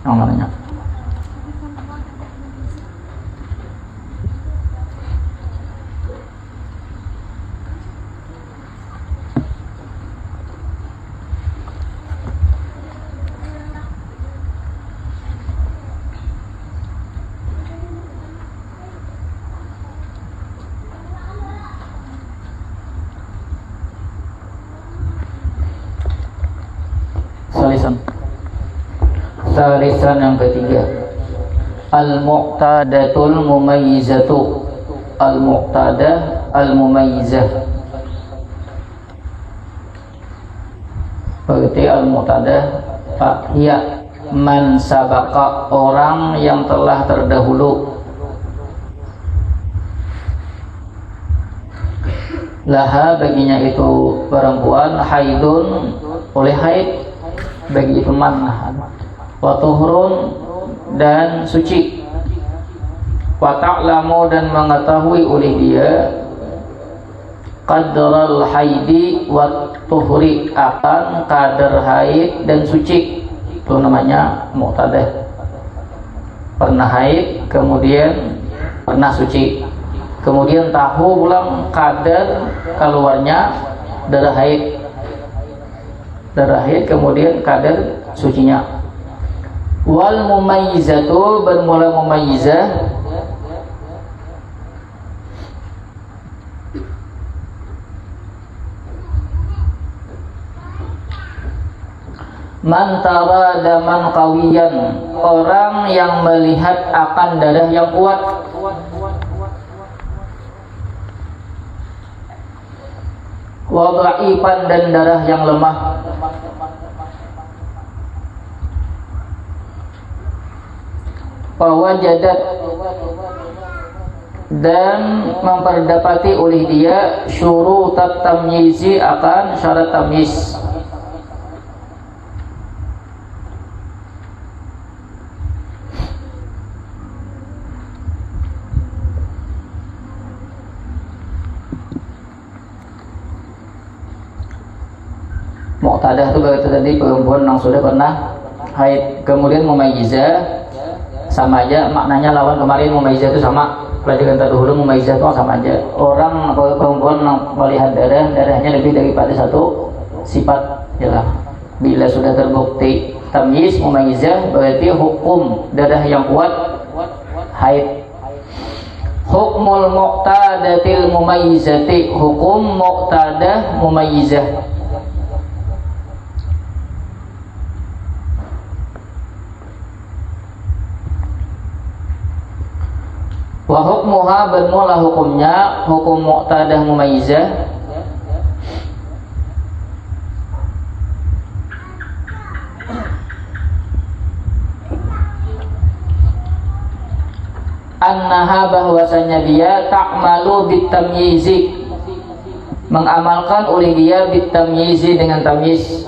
yang namanya. Salisan yang ketiga, al-muqtadatul mumayyizatu. Al-muqtadah al-mumayyizah. Berarti al-muqtadah ya man sabaqa, orang yang telah terdahulu. Laha, baginya itu perempuan, haidun, oleh haid, bagi itu manah, wa tuhurun, dan suci, wa ta'lamu, dan mengetahui oleh dia qadral haidi wa tuhuri, akan kadar haid dan suci. Itu namanya muqtadah. Pernah haid, kemudian pernah suci, kemudian tahu ulang kadar keluarnya darah haid, kemudian kadar sucinya. Wal mumayyizatu, bermula mumayyizah, man tara daman qawiyan, orang yang melihat akan darah yang kuat. Wa dha'ifan, dan darah yang lemah. Fawajadat, dan memperdapati oleh dia syurutat tamyizi, akan syarat tamyiz. Muqtadah itu berarti tadi perempuan yang sudah pernah haid. Kemudian mumayyizah sama aja maknanya, lawan kemarin mumayyizah itu sama, pelajaran terdahulu mumayyizah itu sama aja. Orang perempuan yang melihat darahnya lebih daripada satu sifat, jelas. Bila sudah terbukti tamyiz mumayyizah, berarti hukum darah yang kuat haid. Hukmul muqtadatil mumayyizati, hukum muqtadah mumayyizah. Wa hukmuha, bermula hukumnya, hukum muqtadah mumayyizah, annaha, bahwasanya dia ta'malu bitamyizi, mengamalkan oleh dia bitamyizi, dengan tamyiz.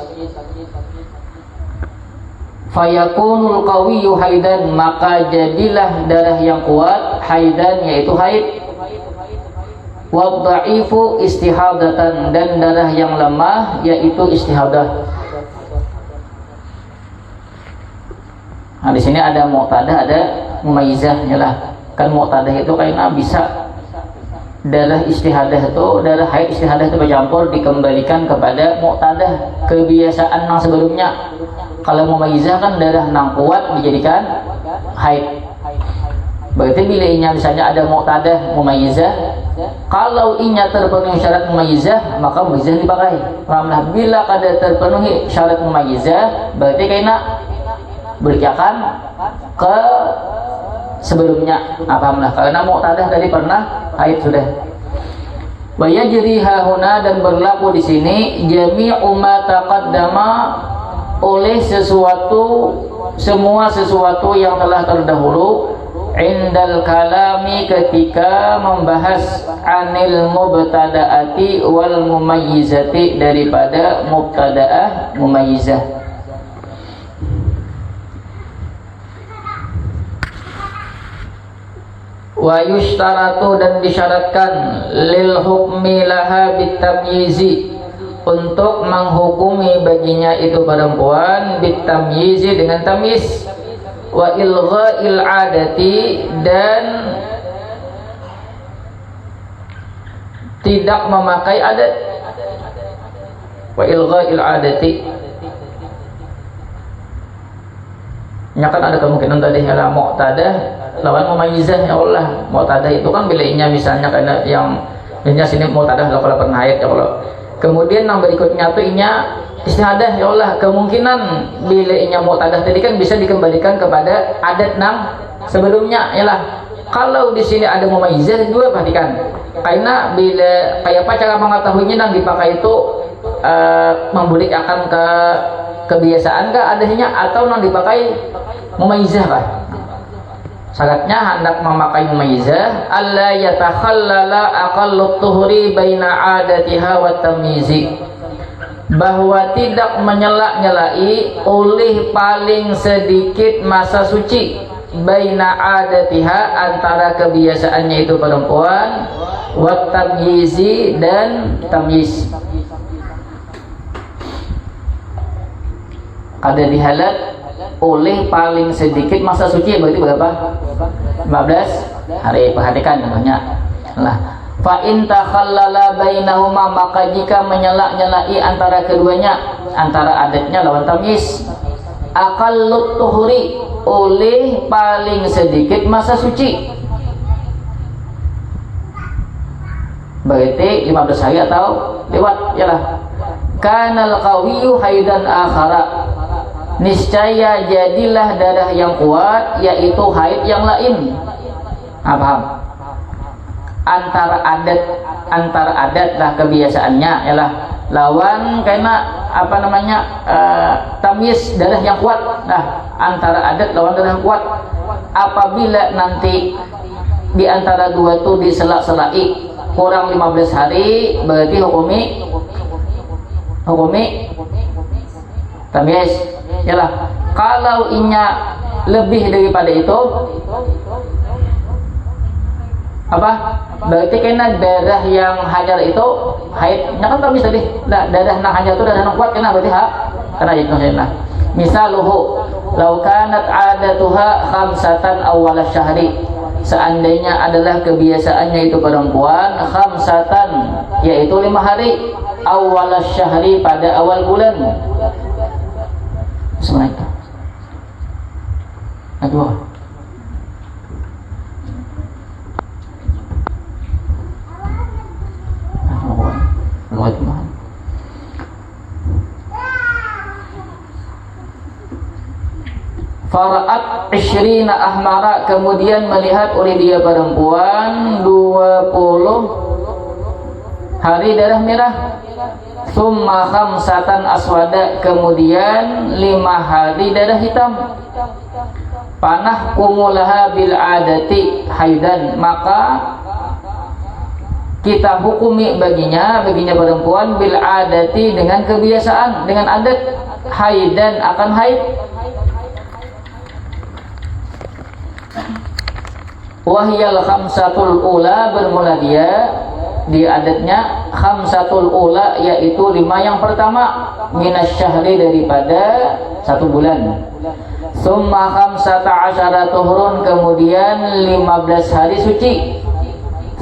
Fayakunul qawiyyu haidan, maka jadilah darah yang kuat haidan, yaitu haid. Wa dha'ifu istihadatan, dan darah yang lemah yaitu istihadah. Nah, di sini ada muqtadah, ada mumayyizahnya lah. Kan muqtadah itu karena bisa darah istihadah itu, darah haid istihadah itu bercampur, dikembalikan kepada muqtadah, kebiasaan yang sebelumnya. Kalau mumayyizah kan darah yang kuat dijadikan haid. Berarti bila inya misalnya ada muqtadah mumayyizah, kalau inya terpenuhi syarat mumayyizah, maka mumayyizah dipakai. Pahamlah, bila kada terpenuhi syarat mumayyizah, berarti kena berikan ke sebelumnya. Pahamlah, karena muqtadah tadi pernah haid sudah. Wa yajri hahuna, dan berlaku di sini jami'u ma taqaddama, oleh sesuatu, semua sesuatu yang telah terdahulu, indal kalami, ketika membahas anil mubtada'ati wal mumayyizati, daripada mubtada'ah mumayyizah. Wa yushtaratu, dan disyaratkan lil hukmi laha bitamyizi, untuk menghukumi baginya itu perempuan bitamyizi, dengan tamyiz. wa ilgha'il adati, dan tidak memakai adat. Wa ilgha'il adati, nya kan ada kemungkinan tadi adalah muqtadah lawan mumayyizah. Ya Allah, muqtadah itu kan bilainya misalnya karena yang ini sini muqtadah kalau pernah haid ya Allah. Kemudian yang berikutnya tuh inya istihadah. Ya Allah, kemungkinan bilainya muqtadah tadi kan bisa dikembalikan kepada adat nang sebelumnya. Ya Allah, kalau di sini ada mumayyizah dua, perhatikan. Karena bila kayak apa cara mengetahuinya nang dipakai itu membulik akan ke kebiasaan kah adanya atau nang dipakai mumayyizah kah? Syaratnya hendak memakai mumayyizah alla yatakhallala aqallut tuhri baina adatiha wa tamyizi, bahwa tidak menyela-nyelai oleh paling sedikit masa suci baina adatiha, antara kebiasaannya itu perempuan, wa tamyizi, dan tamyiz. Ada dihalat oleh paling sedikit masa suci, berarti berapa? 15 hari. Perhatikan contohnya. Nah, fa in takhallala bainahuma, maka jika menyela-nyelai antara keduanya, antara adatnya lawan tamyiz, aqallut tuhuri, oleh paling sedikit masa suci, berarti 15 hari atau lewat. Yalah, kanal qawiyyu haidan akhara, niscaya jadilah darah yang kuat, yaitu haid yang lain. Paham? Antara adat lah kebiasaannya, ialah lawan karena apa namanya tamyiz, darah yang kuat. Nah, antara adat lawan darah yang kuat. Apabila nanti di antara dua itu diselak-selai kurang 15 hari, berarti hukumi tamyiz. Yalah, kalau inya lebih daripada itu apa? Berarti kena darah yang hajar itu haidnya kan tamyiz tadi. Nah, darah yang hajar itu darah yang kuat, kena berarti kena itu. Nah, misaluhu law kanat adatuha khamsatan awwal syahri, seandainya adalah kebiasaannya itu perempuan khamsatan, yaitu 5 hari, awwal syahri, pada awal bulan. Assalamualaikum. Aduh. Fara'at 20 ahmara, kemudian melihat oleh dia perempuan 20 hari darah merah. Summa khamsatan aswada, kemudian 5 hari darah hitam. Panah kumulaha bil adati haidan, maka kita hukumi baginya perempuan bil adati, dengan kebiasaan, dengan adat, haidan, akan haid. Wahyal khamsatul ula, bermula dia di adatnya khamsatul ula, yaitu 5 yang pertama, minasyahri, daripada 1 bulan. Summa khamsata asyara tuhurun, kemudian 15 hari suci.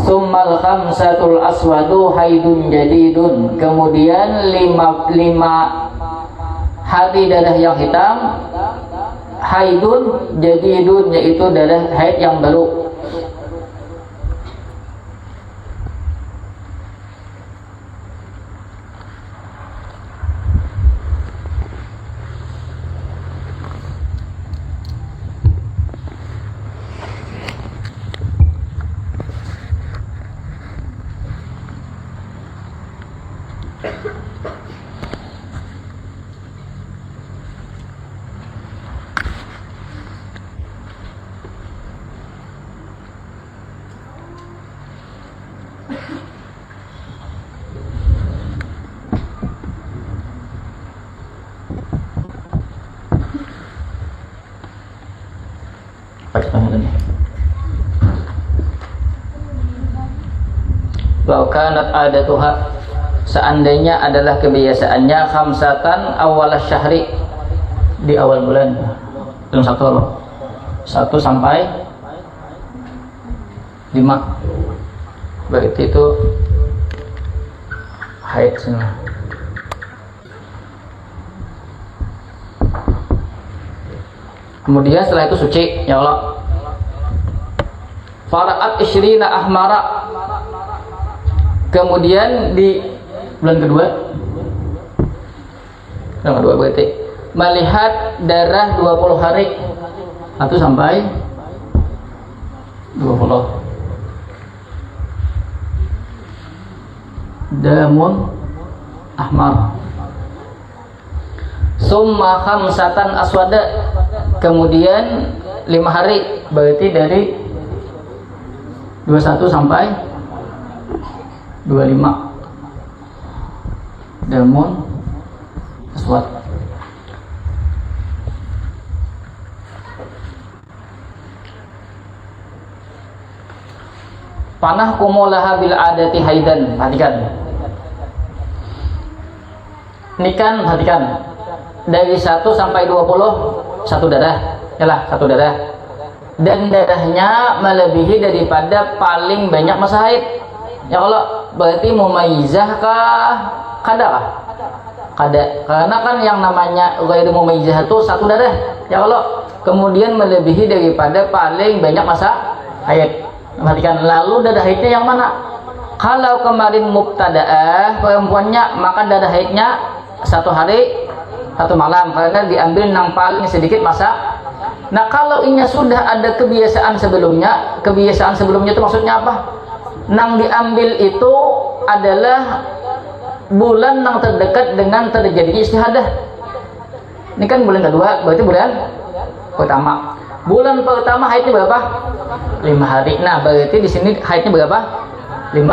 Summal khamsatul aswadu haidun jadidun, kemudian 5 hari darah yang hitam, haidun jadidun, yaitu darah haid yang baru. Wa kanat adatuha, seandainya adalah kebiasaannya khamsatan awal syahri, di awal bulan. Belum satu loh. 1 sampai 5. Berarti itu haid semua. Kemudian setelah itu suci, ya Allah. Fara'at isyrina ahmara. Kemudian di bulan kedua berarti melihat darah 20 hari 1 sampai 20. Damun ahmar. Summa khamsatan aswada. Kemudian 5 hari berarti dari 21 sampai 25. Damun aswad. Panah kumulaha bil adati haidan. Perhatikan. Ini kan perhatikan. Dari 1 sampai 20 satu darah. Yalah, satu darah. Dan darahnya melebihi daripada paling banyak masa haid. Ya Allah, berarti mumayyizah kah? Kada kah? Kada. Karena kan yang namanya ghairu mumayyizah itu satu darah. Ya Allah, kemudian melebihi daripada paling banyak masa haid. Perhatikan, lalu darah haidnya yang mana? Kalau kemarin mubtada'ah perempuannya, maka darah haidnya 1 hari 1 malam karena diambil yang paling sedikit masa. Nah, kalau ini sudah ada kebiasaan sebelumnya itu maksudnya apa? Nang diambil itu adalah bulan yang terdekat dengan terjadinya istihadah. Ini kan bulan kedua, berarti bulan pertama. Bulan pertama haidnya berapa? 5 hari. Nah, berarti di sini haidnya berapa? 5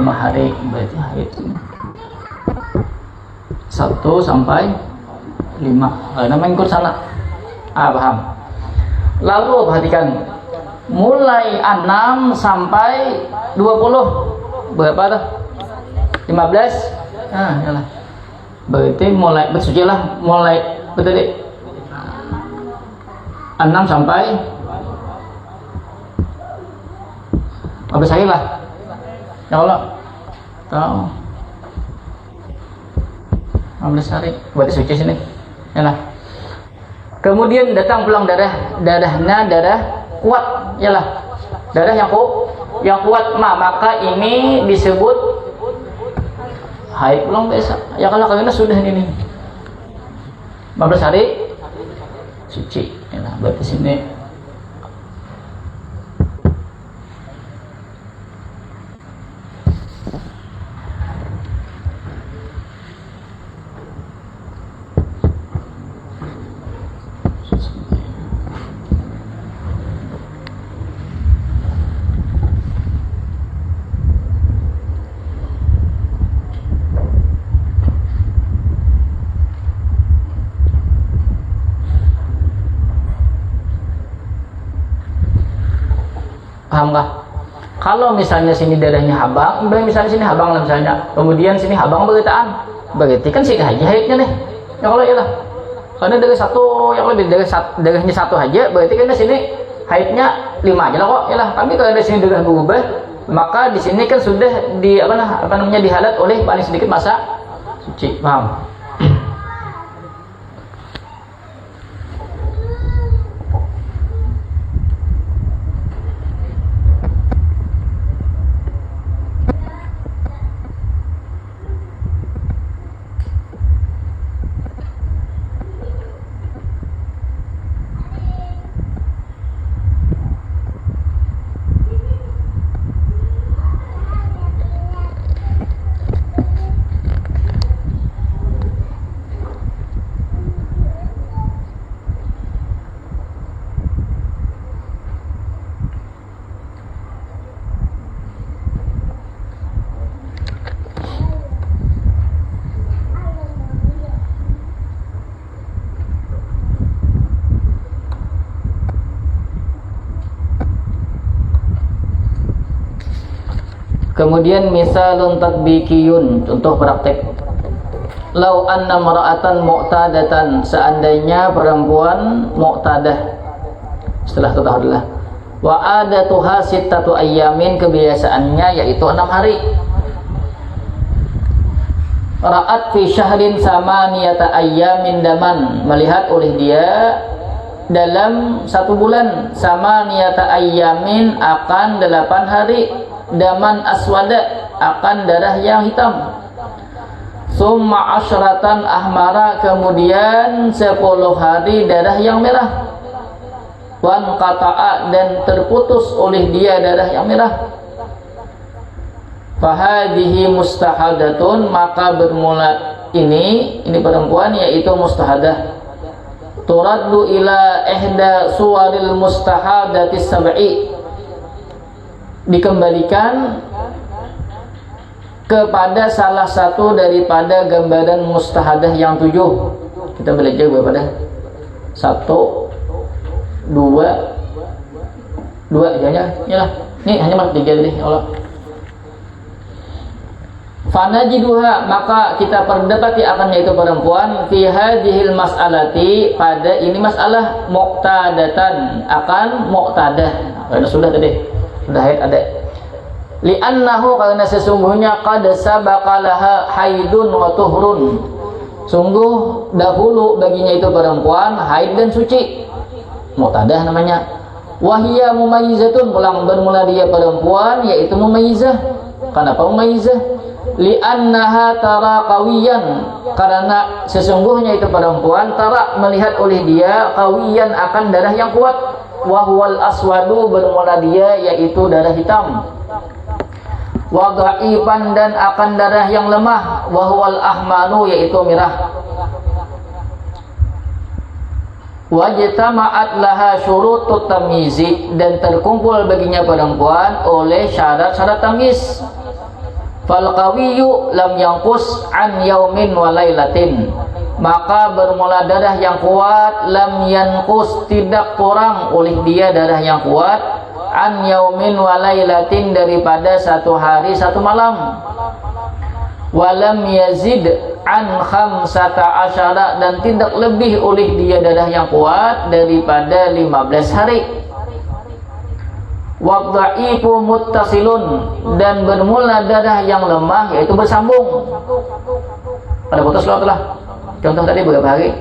hari. Berarti haid 1 sampai 5. Karena mengikut sana. Paham. Lalu perhatikan, mulai 6 sampai 20 berapa tuh? 15. Yalah. Berarti mulai bersuci lah, mulai betul deh. 6 sampai 15 hari lah. Ya Allah. Tahu. 15 hari. Berarti suci sini. Yalah. Kemudian datang pulang darahnya darah kuat, yalah. Darah yang kuat, maka ini disebut haid pulang biasa. Ya kalau karena sudah ini 15 hari suci. Yalah, berarti sini paham nggak? Kalau misalnya sini darahnya habang, misalnya sini habang lah misalnya, kemudian sini habang beritaan, berarti kan sini aja haidnya nih. Ya kalau ya lah, karena dari satu yang lebih dari darahnya 1 aja, berarti kan sini haidnya 5 aja lah kok. Ya lah, tapi kalau dari sini darah berubah, maka di sini kan sudah di apa namanya dihalat oleh paling sedikit masa suci. Paham? Kemudian misalun tatbikiyun, contoh praktek. Lau anna mara'atan mu'tadatan, seandainya perempuan mu'tadah setelah tatahurlah. Wa adatuha sittatu ayyamin, kebiasaannya yaitu 6 hari. Ra'at fi syahrin samaniyata ayyamin daman, melihat oleh dia dalam 1 bulan samaniyata ayyamin akan 8 hari, daman aswada akan darah yang hitam. Summa asyratan ahmara, kemudian 10 hari darah yang merah. Wan qata'a, dan terputus oleh dia darah yang merah. Fahadihi mustahadatun, maka bermula ini perempuan yaitu mustahadah. Turaddu ila ihda suwaril mustahadatis sab'i, dikembalikan kepada salah satu daripada gambaran mustahadah yang 7. Kita belajar berapa dah? 1, 2 aja ya. Ini hanya mark 3 tadi Allah. Fanajiduha, maka kita perdapati akan yaitu perempuan fi hadhil mas'alati, pada ini masalah muqtadatan, akan muqtadah. Karena sudah tadi sudah ada. Li'annahu, karena sesungguhnya qad sabaqa laha haidun wa tuhrun, sungguh dahulu baginya itu perempuan haid dan suci, muqtadah namanya. Wahia mumayyizatun, pulang bermula dia perempuan yaitu mumayyizah. Kenapa mumayyizah? Li'annaha tara qawiyan, karena sesungguhnya itu perempuan tara melihat oleh dia qawiyan akan darah yang kuat. Wa huwal aswadu, bermula dia yaitu darah hitam. Wa dhaifan, dan akan darah yang lemah. Wa huwal ahmanu, yaitu merah. Wajtama'at laha syurutut tamyizi, dan terkumpul baginya perempuan oleh syarat-syarat tamyiz. Fal qawiyyu lam yanqus an yaumin wa lailatin, maka bermula darah yang kuat, lam yanqus, tidak kurang oleh dia darah yang kuat, an yaumin wa lailatin, daripada 1 hari 1 malam. Walam yazid an 15, dan tidak lebih oleh dia darah yang kuat daripada 15 hari. Wadha'ifu muttasilun, dan bermula darah yang lemah yaitu bersambung. Pada putus lo telah. Contoh tadi berapa hari?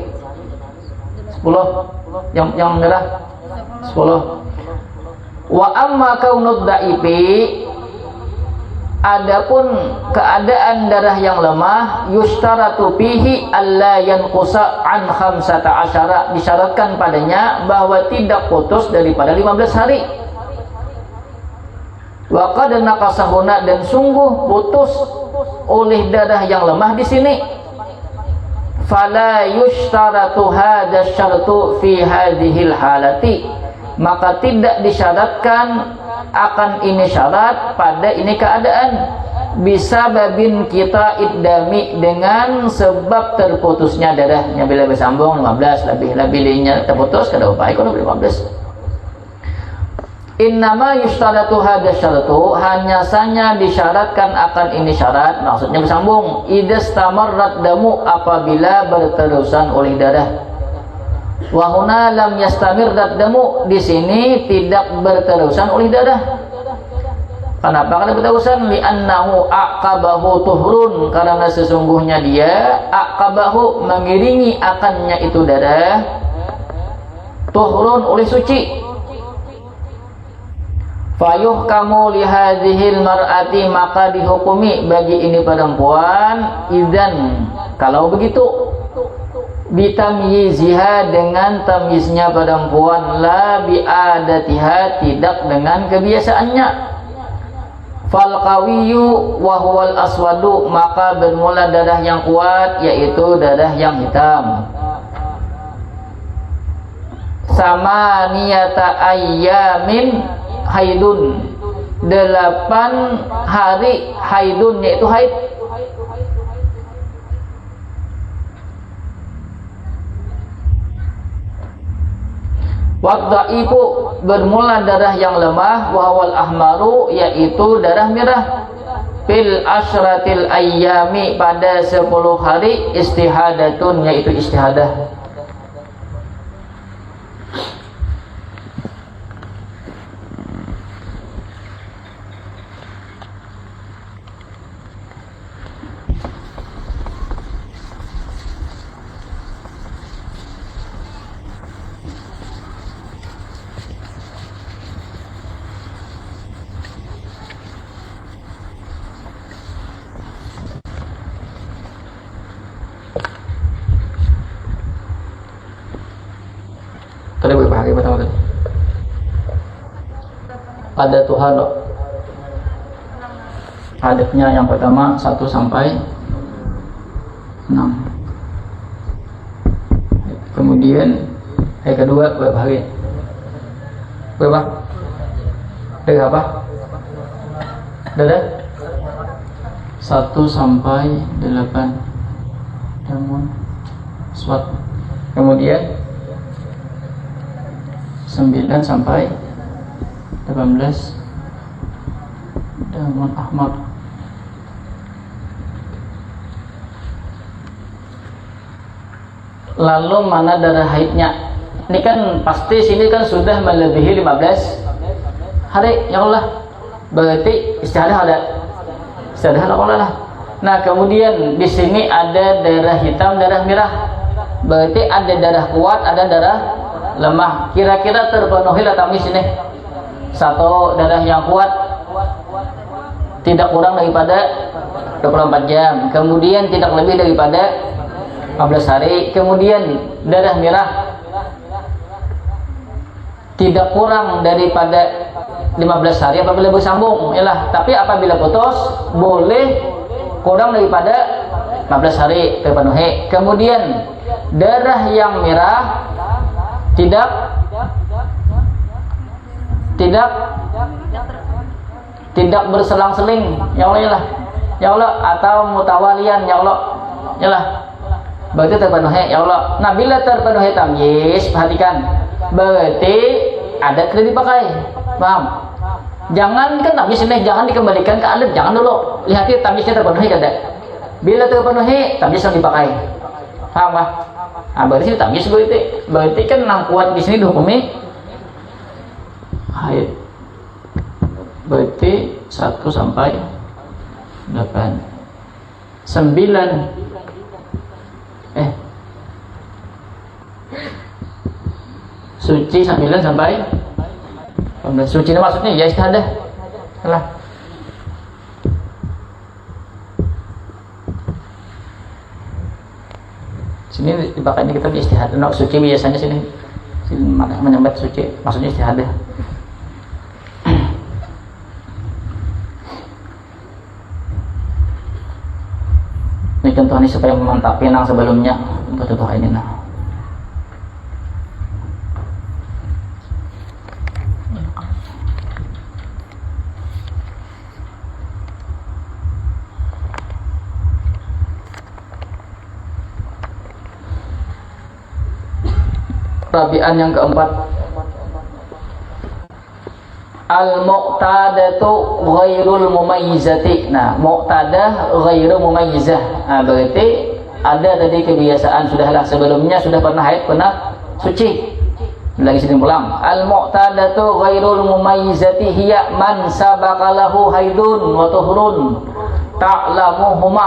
10. Yang merah 10. Wa amma kaunud dha'ifi, adapun keadaan darah yang lemah, yustaratu fihi alla yanqusa an 15, disyaratkan padanya bahwa tidak putus daripada 15 hari. Wa qad naqasahuna, dan sungguh putus oleh darah yang lemah di sini. Fala yushtaratu hadza syartu fi hadhil halati, maka tidak disyaratkan akan ini syarat pada ini keadaan. Bisa babin kita iddami, dengan sebab terputusnya darahnya. Bila bersambung 15, lebihnya terputus kada upaya kalau 15. Innama yushtaratu hadza syartu, hanya saja disyaratkan akan ini syarat, maksudnya bersambung. Idastamarrat damu, apabila berterusan oleh darah. Wa huna lam yastamirrat damu, di sini tidak berterusan oleh darah. Kenapa kalau berterusan? Li'annahu aqabahu tuhrun, karena sesungguhnya dia aqabahu mengiringi akannya itu darah, tuhrun oleh suci. Fayuhkamu lihadhil mar'ati, maka dihukumi bagi ini perempuan, idzan, kalau begitu, bitamyiziha, dengan tamyiznya perempuan, la bi'adatiha, tidak dengan kebiasaannya. Fal qawiyyu wa huwal aswadu, maka bermula darah yang kuat yaitu darah yang hitam. Samaniyata ayyamin haidun, 8 hari haidun, yaitu haid. Wadha'ifu, bermula darah yang lemah, wahwal ahmaru, yaitu darah merah. Fil asyratil ayyami, pada 10 hari, istihadatun, yaitu istihadah. Tadi berapa hari pertama tadi? Ada Tuhan. Adabnya yang pertama 1 sampai 6. Kemudian hari kedua berapa hari? Berapa? Dari apa? Dari 1 sampai 8. Namun SWAT. Kemudian 9 sampai 18 Damun Ahmad. Lalu mana darah haidnya? Ini kan pasti sini kan sudah melebihi 15 hari, ya Allah. Berarti istihadah ada. Istihadah Allah. Nah, kemudian di sini ada darah hitam, darah merah. Berarti ada darah kuat, ada darah lemah. Kira-kira terpenuhi lah tamis ini. Satu, darah yang kuat tidak kurang daripada 24 jam. Kemudian tidak lebih daripada 15 hari. Kemudian darah merah tidak kurang daripada 15 hari apabila bersambung, yalah. Tapi apabila putus boleh kurang daripada 15 hari terpenuhi. Kemudian darah yang merah tidak berselang-seling, ya Allah, yalah. Ya Allah, atau mutawalian, ya Allah, yalah. Berarti terpenuhi, ya Allah. Nah, bila terpenuhi tamyiz, perhatikan, berarti adat tidak dipakai. Paham? Jangan kan tamyiz ini jangan dikembalikan ke adat, jangan dulu. Lihat tamyiznya terpenuhi kada. Bila terpenuhi, tamyiz yang dipakai. Paham Pak? Nah, berarti tamyiz berarti kan yang kuat di sini dihukumi haid. Berarti 1 sampai 8. 9 suci 9 sampai 18. Suci itu maksudnya ya istihadah. Salah. Sini dipakai ini kita istihadah. No, suci biasanya sini menyambat suci maksudnya istihadah. Ini contoh ini supaya memantapi yang sebelumnya. Untuk contoh ini nah. Rabi'an yang keempat, al-muqtadatu ghairul mumayyizati. Nah, muqtadah ghairu mumayyizah. Nah, berarti ada tadi kebiasaan sudahlah sebelumnya sudah pernah haid, pernah suci. Lagi sini pulang. Al-muqtadatu ghairul mumayyizati hiya man sabaqalahu haidun wa tuhurun ta'lamuhuma.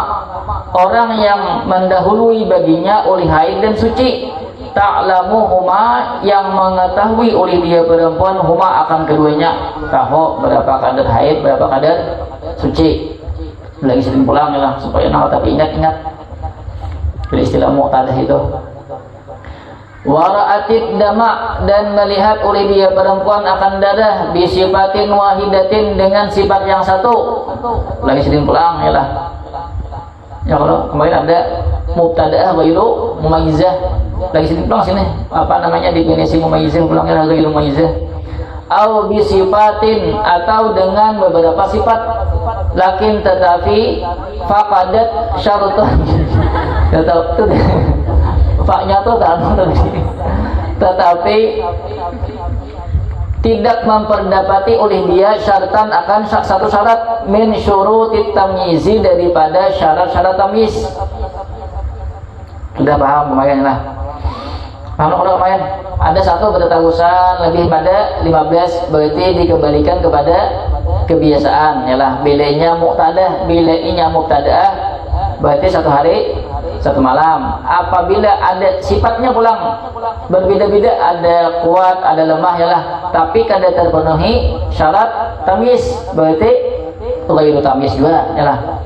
Orang yang mendahului baginya oleh haid dan suci. Ta'lamuhuma, yang mengetahui oleh dia perempuan huma akan keduanya, tahu berapa kadar haid, berapa kadar suci. Lagi sering pulang ya lah supaya nah, tapi ingat-ingat istilah muqtadah itu. Wara'atid dama, dan melihat oleh dia perempuan akan darah bisifatin wahidatin, dengan sifat yang satu. Lagi sering pulang ya lah. Ya kalau kemarin ada mubtadaah ghairu mumayyizah. Lagi sini pulang sini apa namanya definisi mumayyizah, pulangnya ghairu mumayyizah. Au bisifatin, atau dengan beberapa sifat, lakin tetapi faqadat syarutun. Tetap faknya tuh tetapi tidak memperdapati oleh dia syaratan akan satu syarat min syurutit tamyizi, daripada syarat-syarat tamyiz. Sudah paham lumayan lah. Paham kalau lumayan. Ada satu berterusan lebih pada 15, berarti dikembalikan kepada kebiasaan yalah. Bilainya muqtadah, bilainya muqtadaah, berarti 1 hari 1 malam. Apabila ada sifatnya pulang berbeda-beda, ada kuat, ada lemah yalah, tapi kada terpenuhi syarat tamyiz, berarti ghairu tamyiz juga yalah.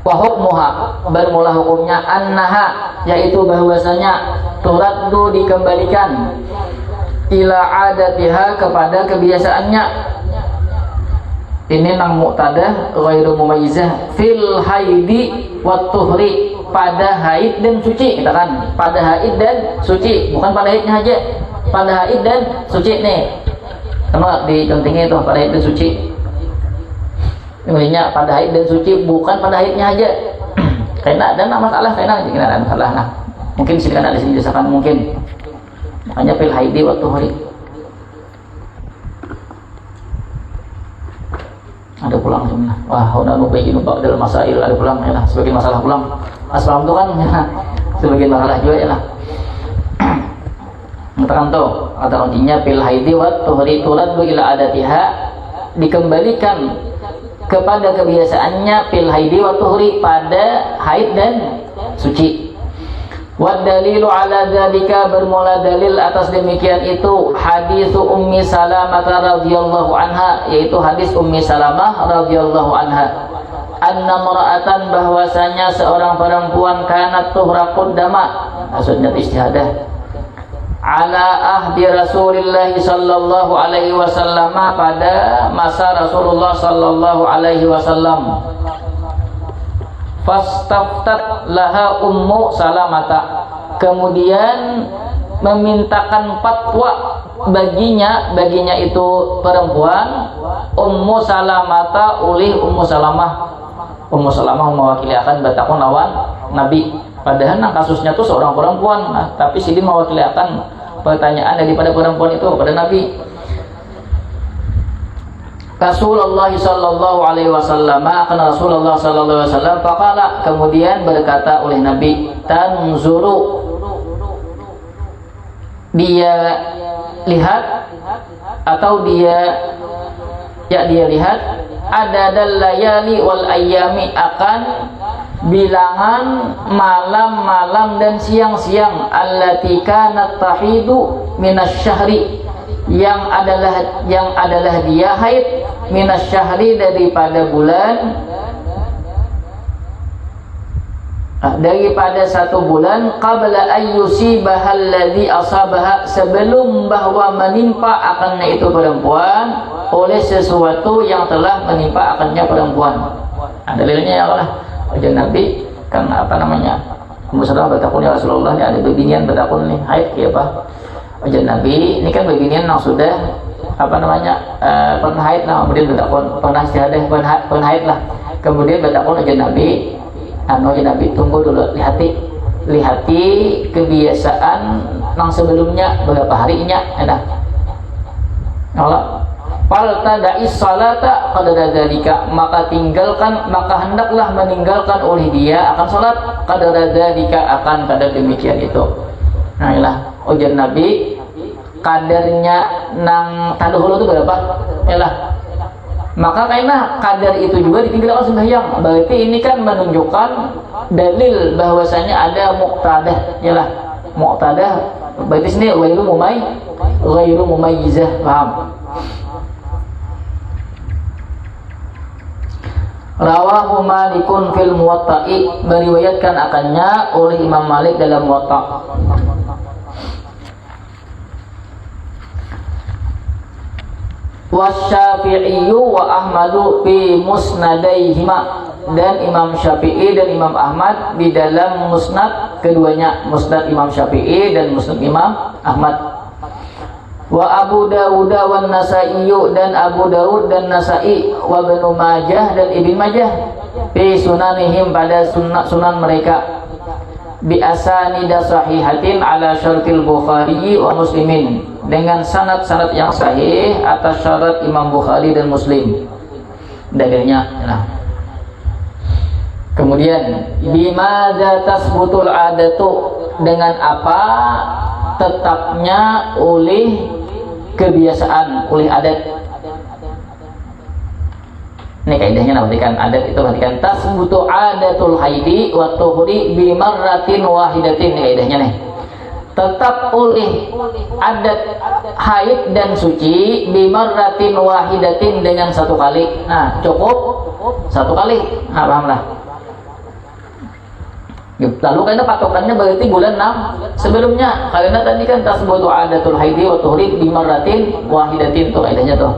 Wa hukmuha, bermula hukumnya annaha, yaitu bahwasanya turaddu dikembalikan ila adatiha, kepada kebiasaannya. Ini nang muqtadah ghairu mumayyizah fil haidi wat tuhri, pada haid dan suci. Kita kan pada haid dan suci, bukan pada haidnya aja, pada haid dan suci nih. Karena dicontingnya itu pada haid dan suci. Intinya pada haid dan suci, bukan pada haidnya aja. Karena ada masalah, karena ada masalah. Nah, mungkin sini kan ada sini disakan mungkin. Makanya fil haidi wat tuhri. Ada pulang sebenarnya. Wah, udah nubayin ba'dal masail, ada pulang ya lah, sebagian masalah pulang. Aslam itu kan ya, sebagian masalah juga ya lah. Katakan tuh, kata kuncinya fil haidi wat tuhri turaddu ila adatiha, dikembalikan kepada kebiasaannya, fil haidi wat tuhri, pada haid dan suci. Wa dalilu ala dzalika, bermula dalil atas demikian itu hadis Ummi Salamah radhiyallahu anha, yaitu hadis Ummi Salamah radhiyallahu anha, anna mar'atan, bahwasanya seorang perempuan, kanat tuhraqud dama, maksudnya istihadah, ala ahdi Rasulillah sallallahu alaihi wasallam, pada masa Rasulullah sallallahu alaihi wasallam. Fastaftat laha Ummu Salamata, kemudian memintakan fatwa baginya itu perempuan, Ummu Salamata, oleh Ummu Salamah. Ummu Salamah mewakili akan batakun lawan Nabi, padahal nang kasusnya tuh seorang perempuan. Nah, tapi sini mewakili akan pertanyaan daripada perempuan itu kepada Nabi. Rasulullah sallallahu alaihi wasallam, akan Rasulullah sallallahu alaihi wasallam, faqala, kemudian berkata oleh Nabi, tanzuru, dia lihat atau dia lihat, adadal layali wal ayyami, akan bilangan malam-malam dan siang-siang, allati kanat tahidu minasyahri, yang adalah dia haid, minasyahri, daripada bulan, daripada satu bulan, qabla ayyusibahal ladzi asabaha, sebelum bahwa menimpa akannya itu perempuan oleh sesuatu yang telah menimpa akannya perempuan. Dalilnya ya Allah, wajah Nabi kan apa namanya, Musa bertakun, ya Rasulullah, ini ada beginian bertakun nih haid ya apa. Wajah Nabi ini kan beginian yang sudah apa namanya pernah haid, nah kemudian bertakun, pernah istihadah, pernah haid lah, kemudian bertakun wajah Nabi. Wajah Nabi, tunggu dulu, lihati kebiasaan yang sebelumnya berapa harinya, ada. Allah faltada'is salata qadra dzalika, maka hendaklah meninggalkan oleh dia akan salat, qadra dzalika, akan kadar demikian itu. Nah iyalah ujian Nabi kadarnya nang taduhulu itu berapa? Iyalah, maka karena kadar itu juga ditinggalkan sembahyang, berarti ini kan menunjukkan dalil bahwasanya ada muqtadah, iyalah muqtadah, berarti sini ghairu mumayyizah, paham? Rawahu Malikun fil Muwatta'i, meriwayatkan akannya oleh Imam Malik dalam Muwatta'. Wasyafi'i wa Ahmadu fi musnadaihima, dan Imam Syafi'i dan Imam Ahmad di dalam musnad keduanya, musnad Imam Syafi'i dan musnad Imam Ahmad. Wa Abu Dawud wa Nasa'i, dan Abu Dawud dan Nasa'i, wa Ibnu Majah dan Ibnu Majah fi sunanihim, pada sunan mereka, bi asanida sahihatin ala syartil Bukhari wa Muslimin, dengan sanad-sanad yang sahih atas syarat Imam Bukhari dan Muslim. Dalilnya nah. Kemudian bimadza tasbutul adatu, dengan apa tetapnya oleh kebiasaan, oleh adat. Ini kaidahnya, perhatikan adat itu, perhatikan tasbutu adatul haidi wa tuhri bi marratin wahidatin. Ini kaidahnya nih, tetap oleh adat haid dan suci bi marratin wahidatin, dengan satu kali. Nah cukup satu kali, nah paham lah. Lalu karena patokannya berarti bulan 6 sebelumnya. Karena tadi kan tasbutu adatul haidi wa tuhri bimaratin wahidatin, tuh kaidahnya tuh.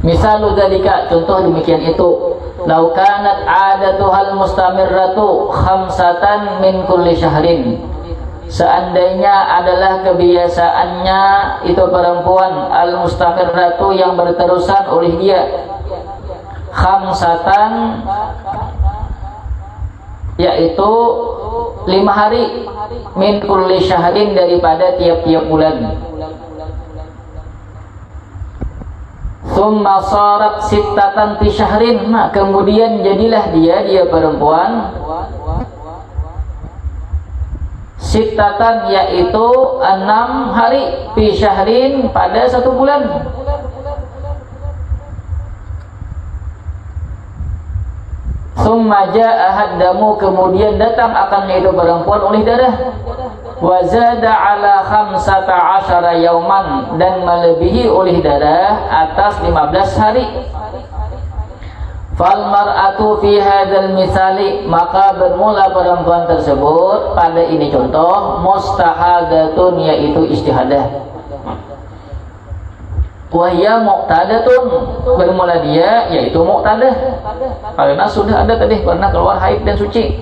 Misalu dzalika, contoh demikian itu, lau kanat adatuhal mustamirratu khamsatan min kulli syahrin. Seandainya adalah kebiasaannya itu perempuan al mustamirratu yang berterusan oleh dia khamsatan, yaitu 5 hari, min kulli syahrin, daripada tiap-tiap bulan. Tsumma sarat sittatan fi syahrin, nah kemudian jadilah dia perempuan sittatan, yaitu 6 hari, fi syahrin, pada 1 bulan. Tsumma jaa haddamu, kemudian datang akannya itu perempuan oleh darah. Wa zada ala 15 yauman, dan melebihi oleh darah atas 15 hari. Fal mar'atu fi hadzal misali, maka bermula perempuan tersebut pada ini contoh mustahadatun, yaitu istihadah. Wahya muqtadatun, bermula dia yaitu muqtadah, karena sudah ada tadi pernah keluar haid dan suci.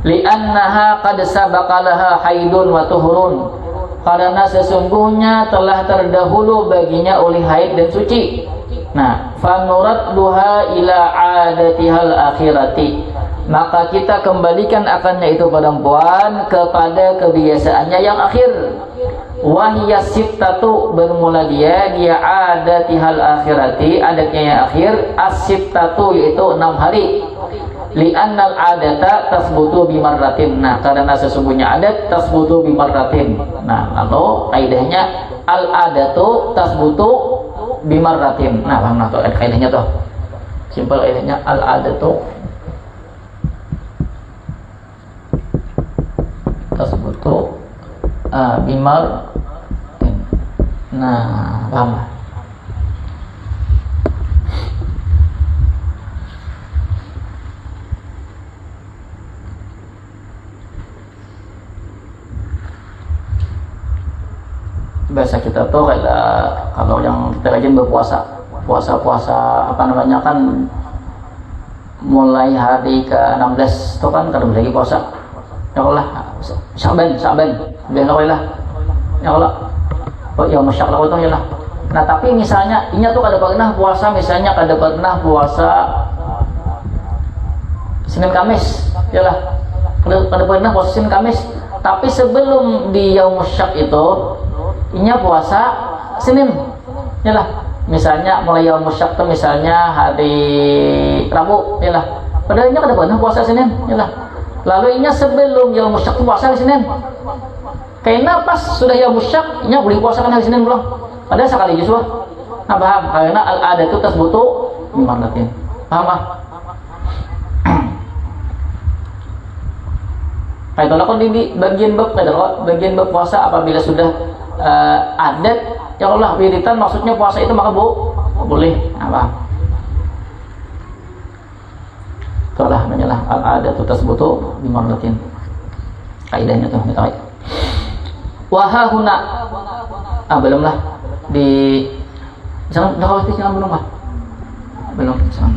Li'annaha qad sabaqalaha haidun wa tuhurun, karena sesungguhnya telah terdahulu baginya oleh haid dan suci. Nah, fanuradduha ila adatihal akhirati, maka kita kembalikan akannya itu perempuan kepada kebiasaannya yang akhir. Wahya sittatu, bermula dia adatihal akhirati, adatnya yang akhir, as-sittatu, yaitu 6 hari. Li'annal adata tasbutu bimarratin, nah karena sesungguhnya adat tasbutu bimarratin. Nah lalu kaidahnya al-adatu tasbutu bimarratin. Nah paham tuh kaidahnya tuh, simpel kaidahnya al-adatu tasbutu bimar. Nah paham. Biasa kita tuh kayak kalau yang kita rajin berpuasa, puasa apa namanya kan, mulai hari ke-16 itu kan kada lagi puasa. Ya Allah, Syaban bilang lah. Ya Allah, oh ya masyaallah itu ya lah. Nah tapi misalnya inya tuh kada pernah puasa, misalnya kada pernah puasa Senin Kamis, ya lah. Kada pernah puasa Senin Kamis, tapi sebelum di Yaum Syak itu inya puasa Senin, ya lah. Misalnya mulai Yaum Syak itu misalnya hari Rabu, ya lah. Padahal inya kada pernah puasa Senin, ya lah. Lalu inya sebelum Yaum Syak puasa hari Senin. Karena pas sudah Yaum Syak, inya boleh puasa kan hari Senin belum. Padahal sekali justru. Nah paham? Karena al-adat itu tasbutu bimarratin. Paham ah? Kayak tolak di bagian bab puasa, apabila sudah adat, ya Allah wiritan maksudnya puasa itu maka boleh. Apa? Itulah namanya al-adatu tasbutu bimarratin. Kaidahnya tuh kita kait. Wa hahuna. Belum lah di jangan belum lah. Belum jangan.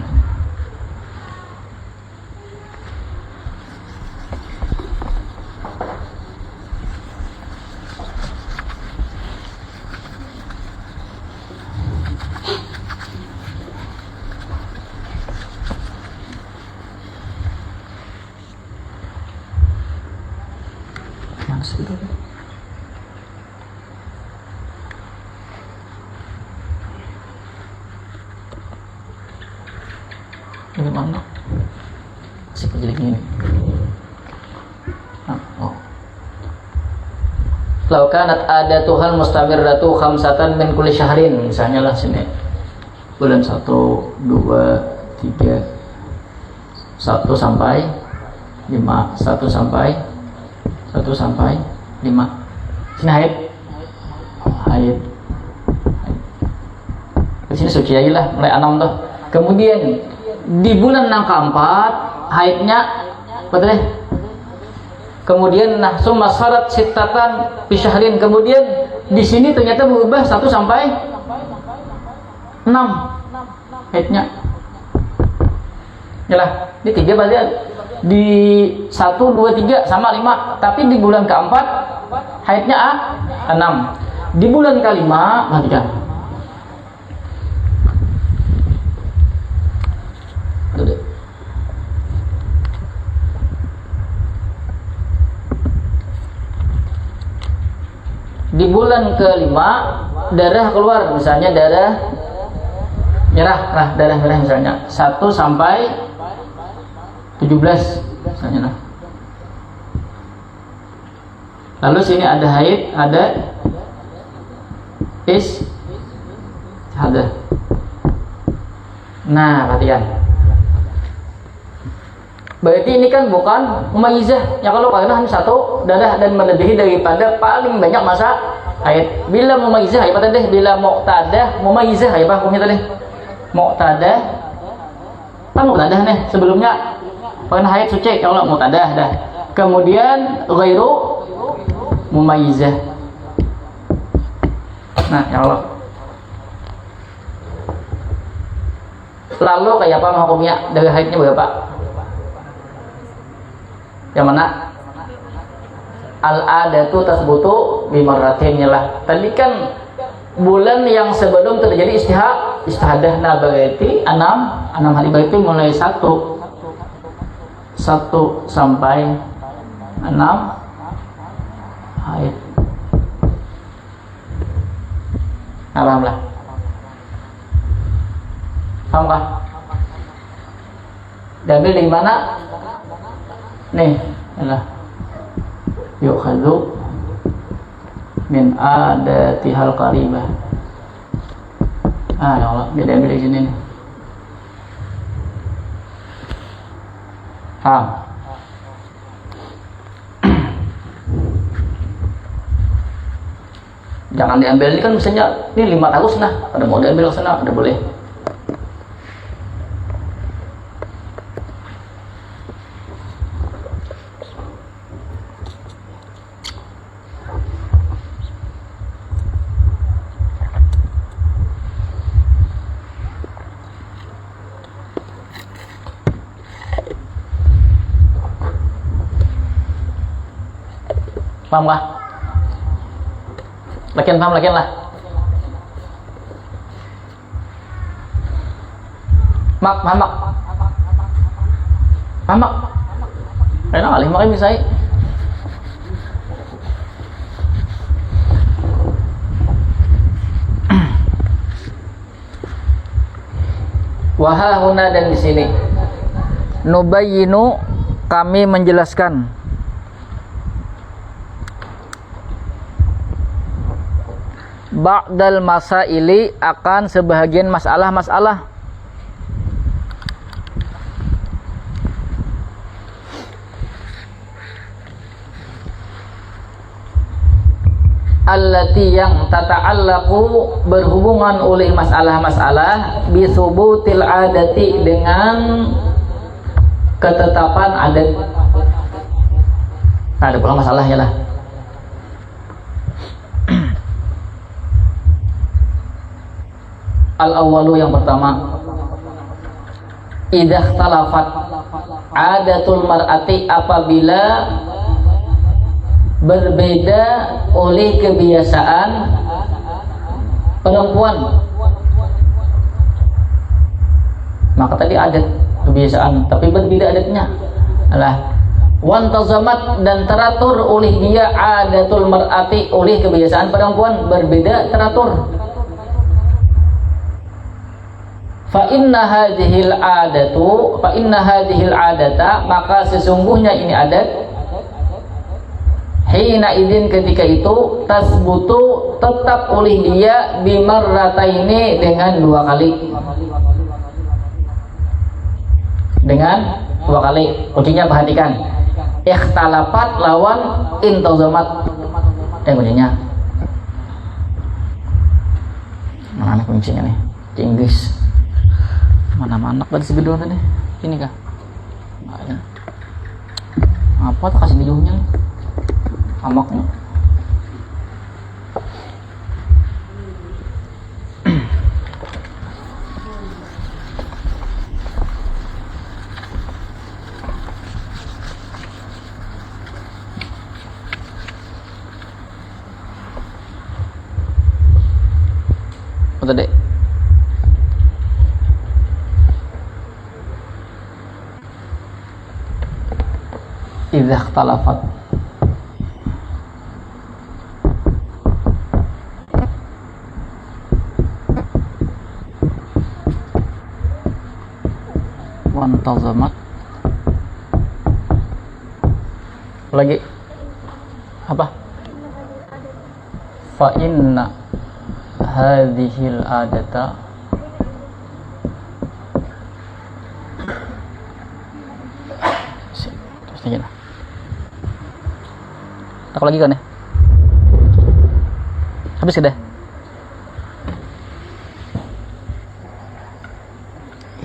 Ini mana? Masih kecil gini. Lau kanat adatuhal mustamirratu khamsatan min kulli syahrin, misalnya lah sini bulan 1, 2, 3, 1 sampai 5, 1 sampai 5. Sini haid. Di sini suci aja lah, mulai 6 tuh. Kemudian di bulan yang keempat haidnya betul deh. Kemudian summa sarat sittatan fi syahrin, kemudian di sini ternyata berubah 1 sampai 6 haidnya. Yalah, ini 3 berarti di 1 2 3 sama 5, tapi di bulan keempat haidnya 6. Di bulan kelima perhatikan. Di bulan kelima darah keluar, misalnya darah merah, darah merah misalnya 1 sampai 17 misalnya. Lalu sini ada haid, ada ada. Nah, perhatikan. Berarti ini kan bukan mumayyizah. Ya kalau karena hanya 1 darah dan melebihi daripada paling banyak masa haid. Bila mumayyizah apa tadi? Bila muqtadah mumayyizah apa hukumnya tadi? Muqtadah. Kan muqtadah nih sebelumnya pernah haid suci kalau muqtadah dah. Kemudian ghairu mumayyizah. Nah, ya Allah. Lalu kayak apa hukumnya? Dari haidnya berapa? Yang mana? Al-adatu tasbutu bimarratin lah. Tadi kan bulan yang sebelum terjadi istihadah, nah berarti 6 hari, berarti mulai 1 sampai 6 haid. Alhamdulillah. Paham kah? Diambil di mana? Nih, adalah yukhadhu min adatihal qaribah. Ya Allah, dia diambil di sini nih. Paham? Jangan diambil, ini kan misalnya ini 5 tahun nah, ada mau diambil ke sana, ada boleh. Paham kah? Lakian paham, lakian lah. Paham mak. Paham mak. Enak kali makin misalnya. Wahahuna, dan di sini nubayyinu, kami menjelaskan ba'dal masaili, akan sebahagian masalah-masalah allati, yang tata'allaqu, berhubungan oleh masalah-masalah bisubutil adati, dengan ketetapan adat. Nah, ada pula masalahnya lah. Al-awwalu, yang pertama, idza ikhtalafat adatul mar'ati, apabila berbeda oleh kebiasaan perempuan. Maka tadi adat kebiasaan, tapi berbeda adatnya. Alah, wantazamat, dan teratur oleh dia adatul mar'ati, oleh kebiasaan perempuan, berbeda teratur. Fa inna hadhil adata, maka sesungguhnya ini adat, hina idin, ketika itu, tasbutu, tetap oleh dia, bimarrataini, dengan 2 kali. Dengan 2 kali. Kuncinya perhatikan, ikhtalafat lawan intazamat. Kuncinya mana kuncinya nih? Inggris. Mana manak tadi segedon tadi? Ini kah? Nah, apa tak kasih videonya? Amaknya. Apa tadi? Idza ikhtalafat wantazamat lagi apa? Fa inna hadhil adata terus aja lah. Tak lagi kan ya? Habis sudah.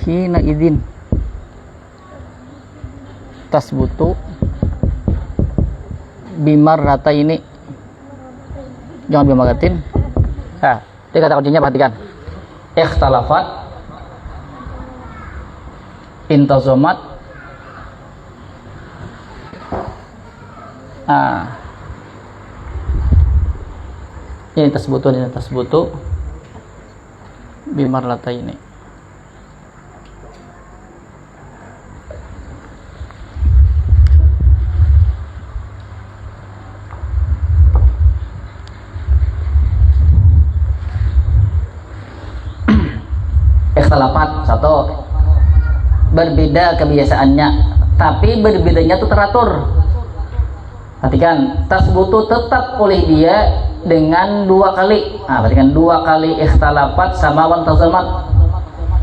Hina idzin tasbutu bimar rata ini, jangan bimaratin. Nah, dia kata kuncinya perhatikan. Ikhtalafat, intazomat. Nah, ini tasbutu bimar rata ini. Ikhtalapat, satu, berbeda kebiasaannya, tapi berbedanya itu teratur. Perhatikan, tasbutu tetap oleh dia dengan 2 kali. Nah, perhatikan 2 kali ikhtalapat sama wantazamat.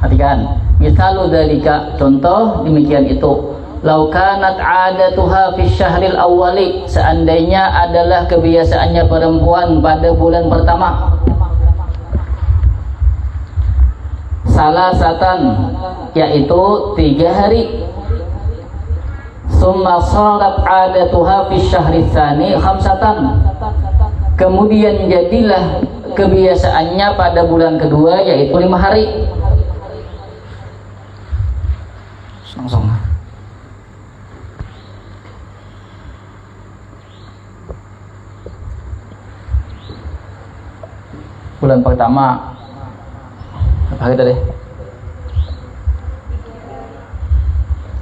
Perhatikan, misalu dzalika, contoh demikian itu. Lau kanat 'adatuha fi syahril awwali, seandainya adalah kebiasaannya perempuan pada bulan pertama. Salasatan, yaitu 3 hari. Summa sarat 'adatuha fi syahri tsani khamsatan. Kemudian jadilah kebiasaannya pada bulan kedua, yaitu 5 hari. Langsung. Bulan pertama apa kita deh?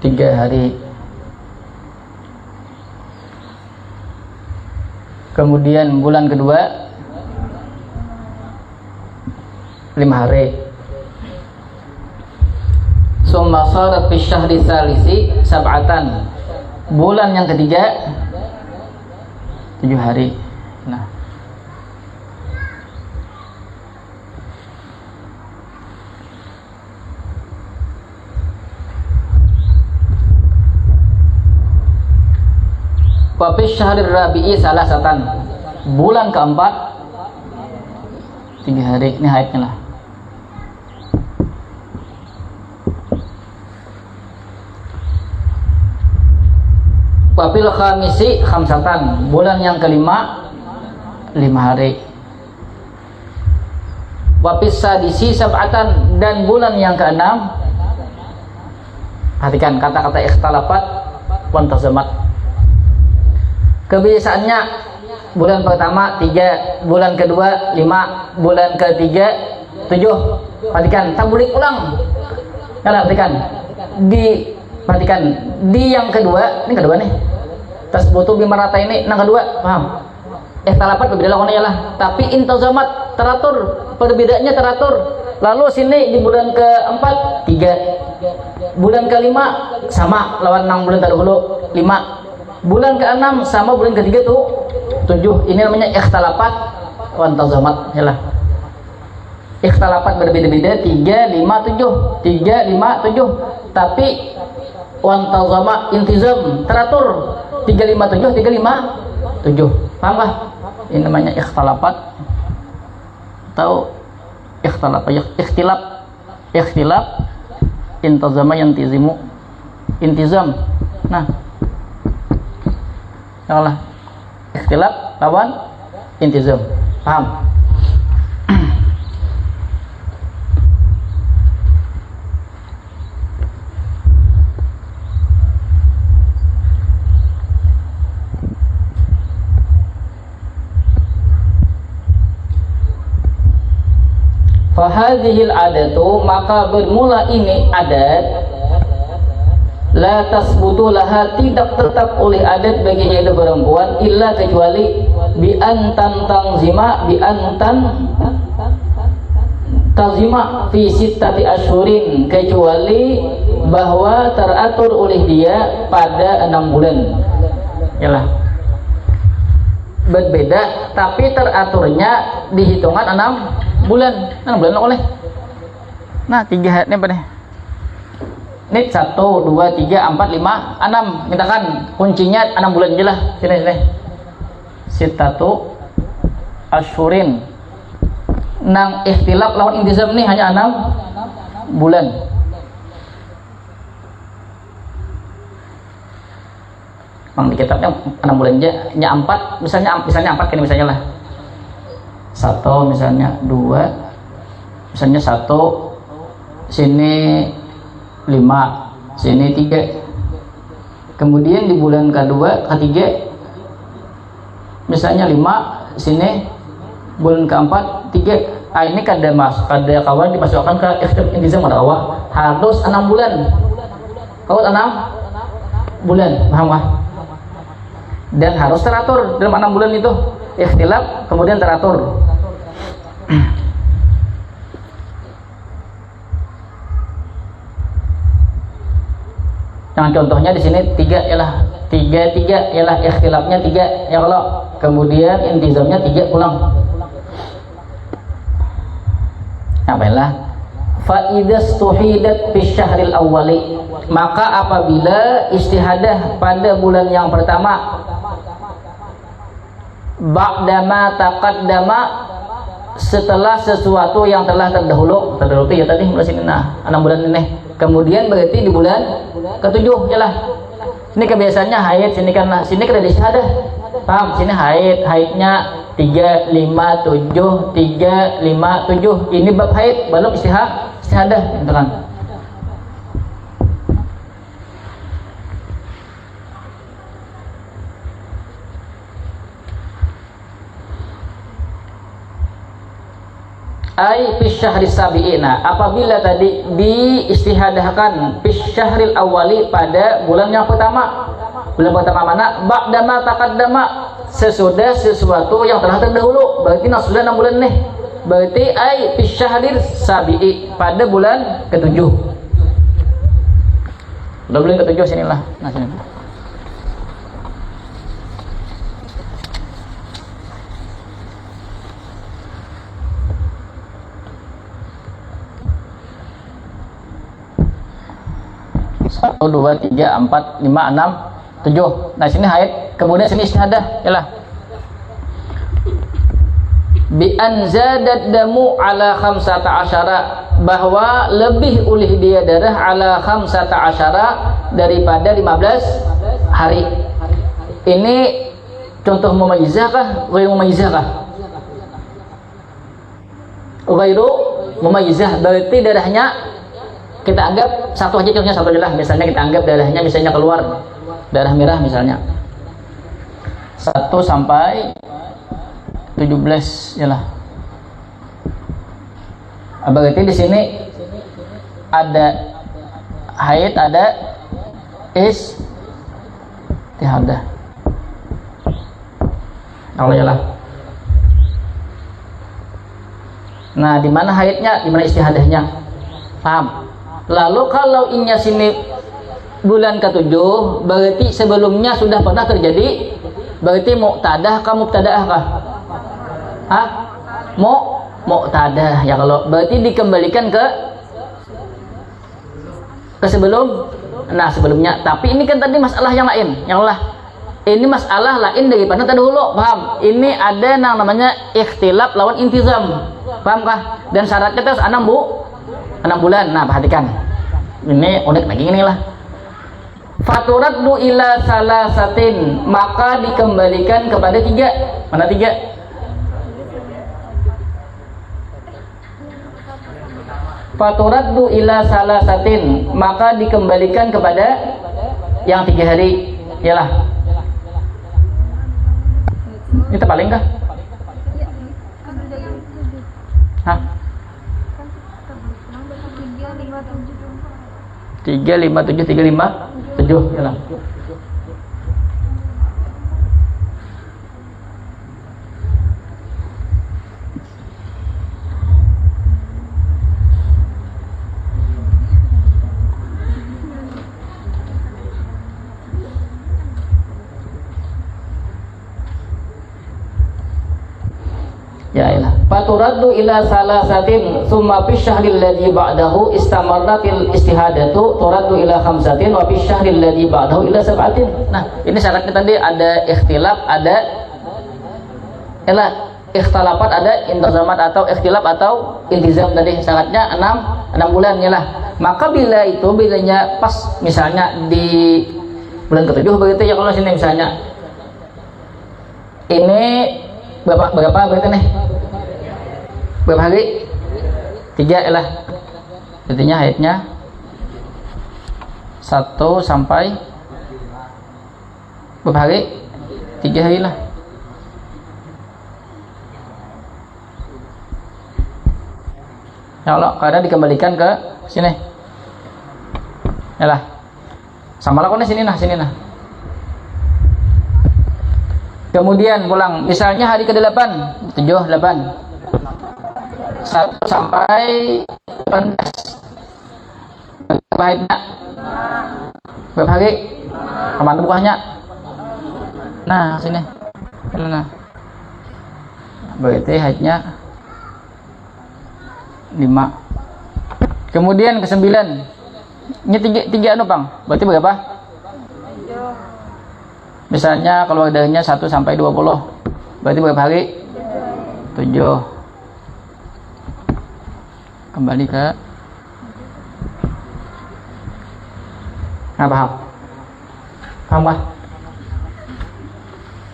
3 hari. Kemudian bulan kedua 5 hari. Summa sarat fi syahri tsalisi sab'atan. Bulan yang ketiga 7 hari. Nah, wa fi syahrir rabi'i salasatan. Bulan keempat 3 hari. Ini haidnya lah. Wa fil khamisi khamsatan. Bulan yang kelima 5 hari. Wa fis sadisi sab'atan. Dan bulan yang keenam, perhatikan kata-kata ikhtalafat wantazamat. Kebiasaannya bulan pertama 3, bulan kedua 5, bulan ketiga 7. Perhatikan, tak boleh ulang. Karena perhatikan di yang kedua, ini kedua nih. Tasbutu bimarata ini yang kedua, paham? Ikhtalapat berbeda lawannya lah. Tapi intazamat teratur, perbedaannya teratur. Lalu sini di bulan keempat 3, bulan kelima sama lawan 6 bulan terdahulu 5. Bulan ke-6 sama bulan ketiga tuh 7. Ini namanya ikhtalafat wantazamat, yalah. Ikhtalafat berbeda-beda 3, 5, 7. 3, 5, 7. Tapi wantazamat intizam teratur 3, 5, 7, 3, 5, 7. Paham kah? Ini namanya ikhtalafat atau ikhtilaf intazama yantizimu, intizam. Nah, salah. Ikhtilaf lawan intizam. Paham? Fahadhil adatu, maka bermula ini adat, la tasbutu laha, tidak tetap oleh adat baginya itu perempuan, illa kecuali bi antan tanzima, bi antan tazima fi sittati asyhurin, kecuali bahwa teratur oleh dia pada 6 bulan. Yalah, berbeda tapi teraturnya dihitungan 6 bulan. 6 bulan oleh. Nah, 3 hayatnya pada. Ini 1, 2, 3, 4, 5, 6. Mintakan kuncinya 6 bulan aja lah. Sini. Sittatu asyhurin. Nang ikhtilaf lawan intizam nih hanya 6 bulan. Bang di kitabnya 6 bulan aja, nya 4, misalnya 4 kan misalnya lah. 1 misalnya, 2 misalnya, 1 sini 5, sini 3. Kemudian di bulan kedua, ketiga misalnya 5, sini bulan keempat 3. Ini kada kawan dimasukkan ke intizam ada awal harus 6 bulan. Kalau 6 bulan, paham gak? Dan harus teratur dalam 6 bulan itu. Ikhtilaf kemudian teratur. Yang contohnya di sini 3 ialah 3 ialah ikhtilafnya 3 ya kalau, kemudian intizamnya 3 pulang. Apalah fa idzastuhidat fi syahril awwali, maka apabila istihadah pada bulan yang pertama, ba'dama taqaddama, setelah sesuatu yang telah terdahulu itu ya tadi mulai sini, nah 6 bulan ini. Kemudian berarti di bulan ke-7 yalah. Ini kebiasaannya haid, sini kan ada istihadah. Paham? Sini haidnya 3, 5, 7, 3, 5, 7. Ini bab haid, belum istihadah gitu kan. Ai fi syahri sabiina, apabila tadi diistihadahkan fi syahril awali pada bulan yang pertama. Bulan pertama mana? Ba'dama taqaddama, sesudah sesuatu yang telah terdahulu. Berarti sudah 6 bulan nih. Berarti ai fi syahril sabi'i, pada bulan ke-7. Udah bulan ke-7 sinilah. Nah sini. Satu, 2, 3, 4, 5, 6, 7. Nah sini haid, kemudian sini istihadah yalah. Bi anzadat damu ala 15, bahwa lebih oleh dia darah ala 15 daripada 15 hari. Ini contoh mumayyizah kah? Ghairu mumayyizah kah? Ghairu mumayyizah, berarti darahnya kita anggap satu aja, contohnya satu aja lah. Misalnya kita anggap darahnya misalnya keluar darah merah misalnya 1 sampai 17 yalah. Berarti di sini ada haid, ada istihadah. Kalau yalah. Nah, di mana haidnya, di mana istihadahnya? Paham? Lalu kalau inya sini bulan ke-7, berarti sebelumnya sudah pernah terjadi, berarti muqtadah kah mubtadaah kah? Hah? Muqtadah ya kalau, berarti dikembalikan ke sebelum. Nah, sebelumnya. Tapi ini kan tadi masalah yang lain. Yang lah. Ini masalah lain daripada terdahulu, paham? Ini ada yang namanya ikhtilaf lawan intizam. Paham kah? Dan syaratnya terus 6 bulan. Nah, perhatikan. Ini udah lagi ini lah. Faturaddu ila salasatin, maka dikembalikan kepada tiga. Mana tiga? Faturaddu ila salasatin, maka dikembalikan kepada yang 3 hari. Yalah. Ini terpaling kah? Hah? 357 yalah. Ya ilah. Faturaddu ila salasatin summa fi syahril ladzi ba'dahu istamarratil istihadatu turaddu ila khamsatin wa fi syahril ladzi ba'dahu ila sab'atin. Nah, ini syaratnya tadi ada ikhtilaf, ada ikhtilafat, ada intizamat atau ikhtilaf atau iltizam tadi. Syaratnya 6 bulan yalah. Maka bilanya pas misalnya di bulan ke-7 begitu ya, kalau sini misalnya ini berapa berarti nih? Berapa hari? 3 lah. Artinya haidnya 1 sampai berapa hari? 3 hari lah. Ya Allah, kadang dikembalikan ke sini. Yalah. Sama lah kok sini nah. Kemudian pulang, misalnya hari ke-8, 7, 8 1 sampai 18 berapa haidnya? Berapa hari? Kemana buahnya? Nah, sini. Nah, berarti haidnya 5. Kemudian ke-9, ini 3 Bang, berarti berapa? Misalnya kalau darahnya 1 sampai 20, berarti berapa hari? 7. Kembali ke paham? Paham gak?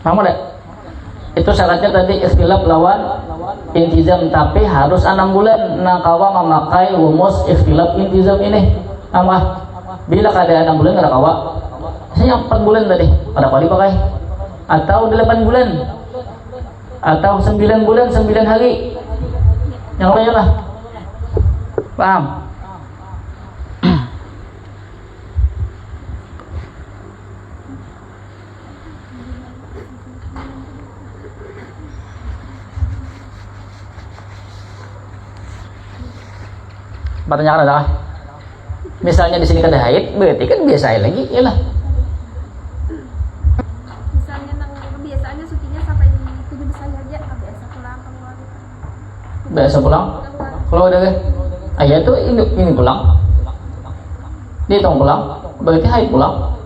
Paham gak? Itu syaratnya tadi ikhtilaf lawan intizam, tapi harus 6 bulan. Nah, kawa memakai rumus ikhtilaf intizam ini. Paham gak? Bila keadaan 6 bulan ada kawa, saya 4 bulan tadi pada kali pakai, atau 8 bulan, atau 9 bulan 9 hari, yang lainnya lah. Paham? Pertanyaan adalah, misalnya di sini kan ada haid, berarti kan biasa lagi, iyalah. Biasa pulang. Kalau udah ayah tuh ini pulang, dia hitung pulang, berarti haid pulang.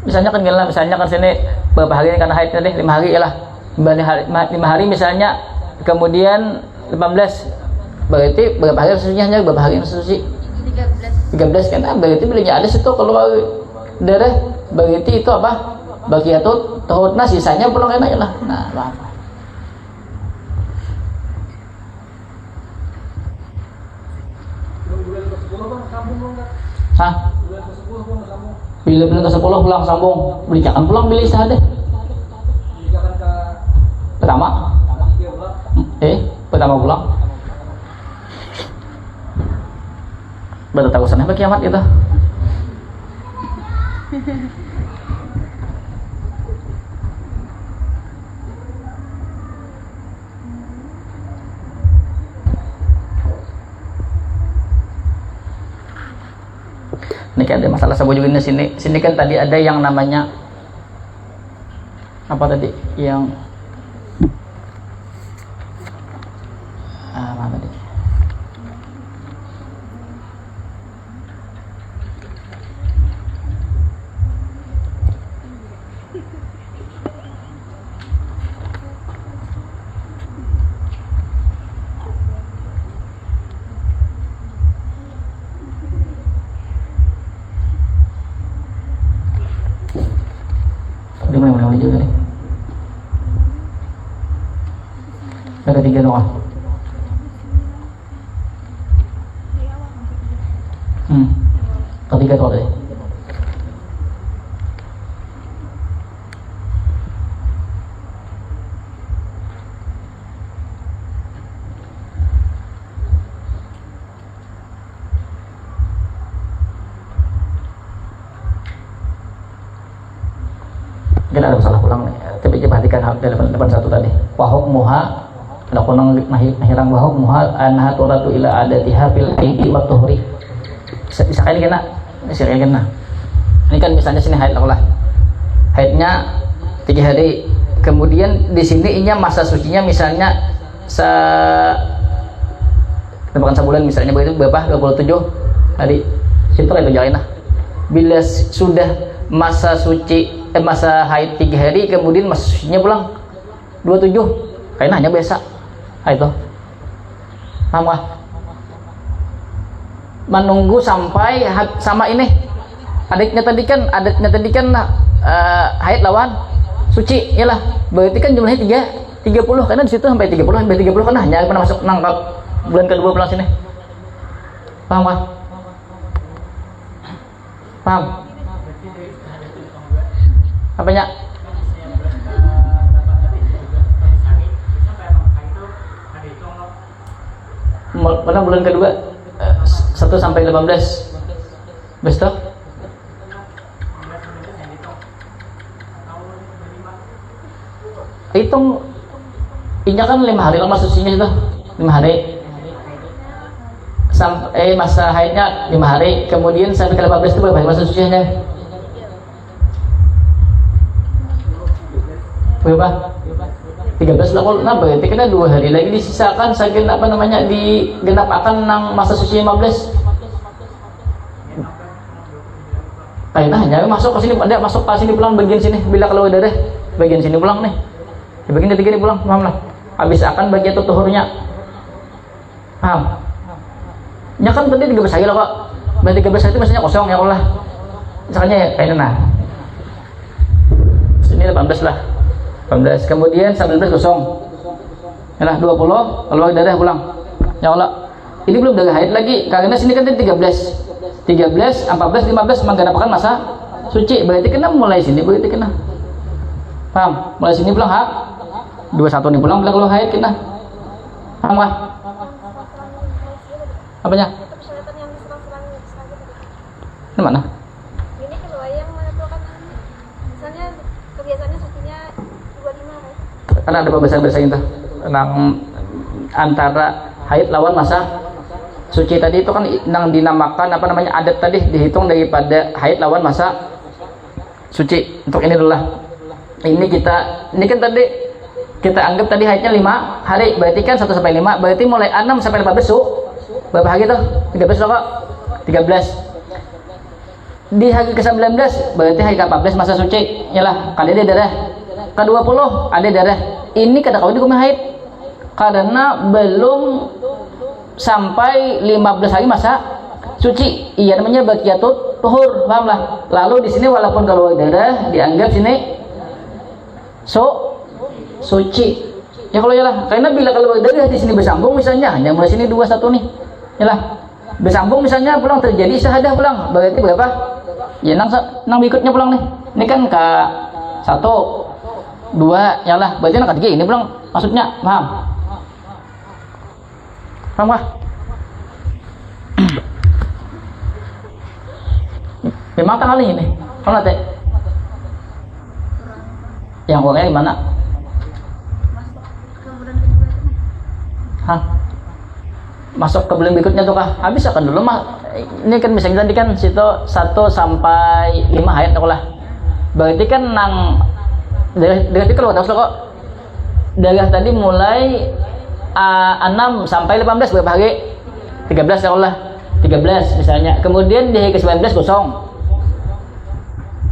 Misalnya kan gila, misalnya kan sini berapa hari karena haid tadi 5 hari ya lah, 5 hari misalnya, kemudian 18, berarti berapa hari susunya? Hanya berapa hari susu? 13 kan? Berarti belinya ada situ kalau darah, berarti itu apa? Bagiatut tahun, nah sisanya pulang enak ya lah. Nah, apa? Hah? Bila bulan ke-10 pulang sambung. Jangan pulang bila istirahat deh. Pertama? Pertama pulang. Baru tahu sana kiamat itu. Ini kan ada masalah sabuk juga di sini kan tadi ada yang namanya apa tadi yang apa tadi ini juga nih. Yang ketiga doa. Ketiga doa tadi. Mungkin ada masalah ulang nih, tapi perhatikan depan satu tadi. Wahuk muha, ada kunang nahirang wahuk muha anha turatu ila adatiha fil haidi wa tuhri. Bisa kali kena, Ini kan misalnya sini haid lah. Haidnya 3 hari. Kemudian di sini inya masa sucinya misalnya bukan sebulan misalnya begitu berapa 27 hari. Situ kayak jalan lah. Bila sudah masa suci masa haid 3 hari kemudian masa sucinya pulang 27 kayaknya hanya biasa itu paham gak? Menunggu sampai sama ini adatnya tadi kan haid lawan suci ya lah, berarti kan jumlahnya 30 karena di situ sampai 30 kan hanya pernah masuk nangkap bulan kedua pulang sini, paham gak? Paham? Apanya? Mana bulan kedua 1 sampai 15 besok hitung inya kan 5 hari lama sucinya itu 5 hari sampai masa haidnya 5 hari kemudian sampai ke 15 itu berapa hari masa sucinya? Berapa? 13 lah kalau berarti kita 2 hari lagi disisakan saking digenapkan nang masa suci 15. Kayaknya hanya masuk ke sini, ada masuk ke sini pulang bagian sini bila kalau udah deh bagian sini pulang nih. Di bagian ketiga nih pulang, paham lah. Habis akan bagian itu tuhurnya. Paham? Ya kan tadi 13 hari lah kok. Berarti 13 hari itu maksudnya kosong ya Allah. Misalnya ya kayaknya nah. Sini 18 lah. 18 kemudian 19 kosong yalah 20 kalau darah pulang ya Allah ini belum darah haid lagi karena sini kan 13 14 15 menggenapkan masa suci berarti kena mulai sini berarti kena paham mulai sini pulang hak 21 nih pulang kalau haid kena paham gak? Apanya? Ini mana? Ini kalau yang menentukan misalnya kebiasaannya sucinya 25 karena ada pembahasan itu antara haid lawan masa suci tadi itu kan yang dinamakan adat tadi dihitung daripada haid lawan masa suci untuk ini dulu lah ini kan tadi kita anggap tadi haidnya 5 hari berarti kan 1 sampai 5 berarti mulai 6 sampai 15 berapa hari tuh? 13 loh kok 13 di hari ke-19 berarti hari ke-14 masa suci yalah kali dia darah ke-20 ada darah ini kata kau di haid karena belum sampai 15 hari masa suci iya namanya bakiyatut tuhur paham lah lalu di sini walaupun kalau darah dianggap sini suci ya kalau yalah karena bila kalau darah di sini bersambung misalnya hanya mulai sini 21 nih yalah bersambung misalnya pulang terjadi syahadah pulang berarti berapa ya nang berikutnya pulang nih ini kan ke 1 2 yalah berarti nang ketiga ini pulang maksudnya paham gak? Memang tanggal ini kalau nanti yang orangnya gimana? Hah? Masuk ke bulan berikutnya tuh kah? Habis akan dulu mah ini kan misalnya tadi kan situ 1 sampai 5 hayat lah berarti kan nang dari kalau tahu kok darah tadi mulai 6 sampai 18 berapa hari? 13 ya Allah 13 misalnya kemudian di hari ke-19 kosong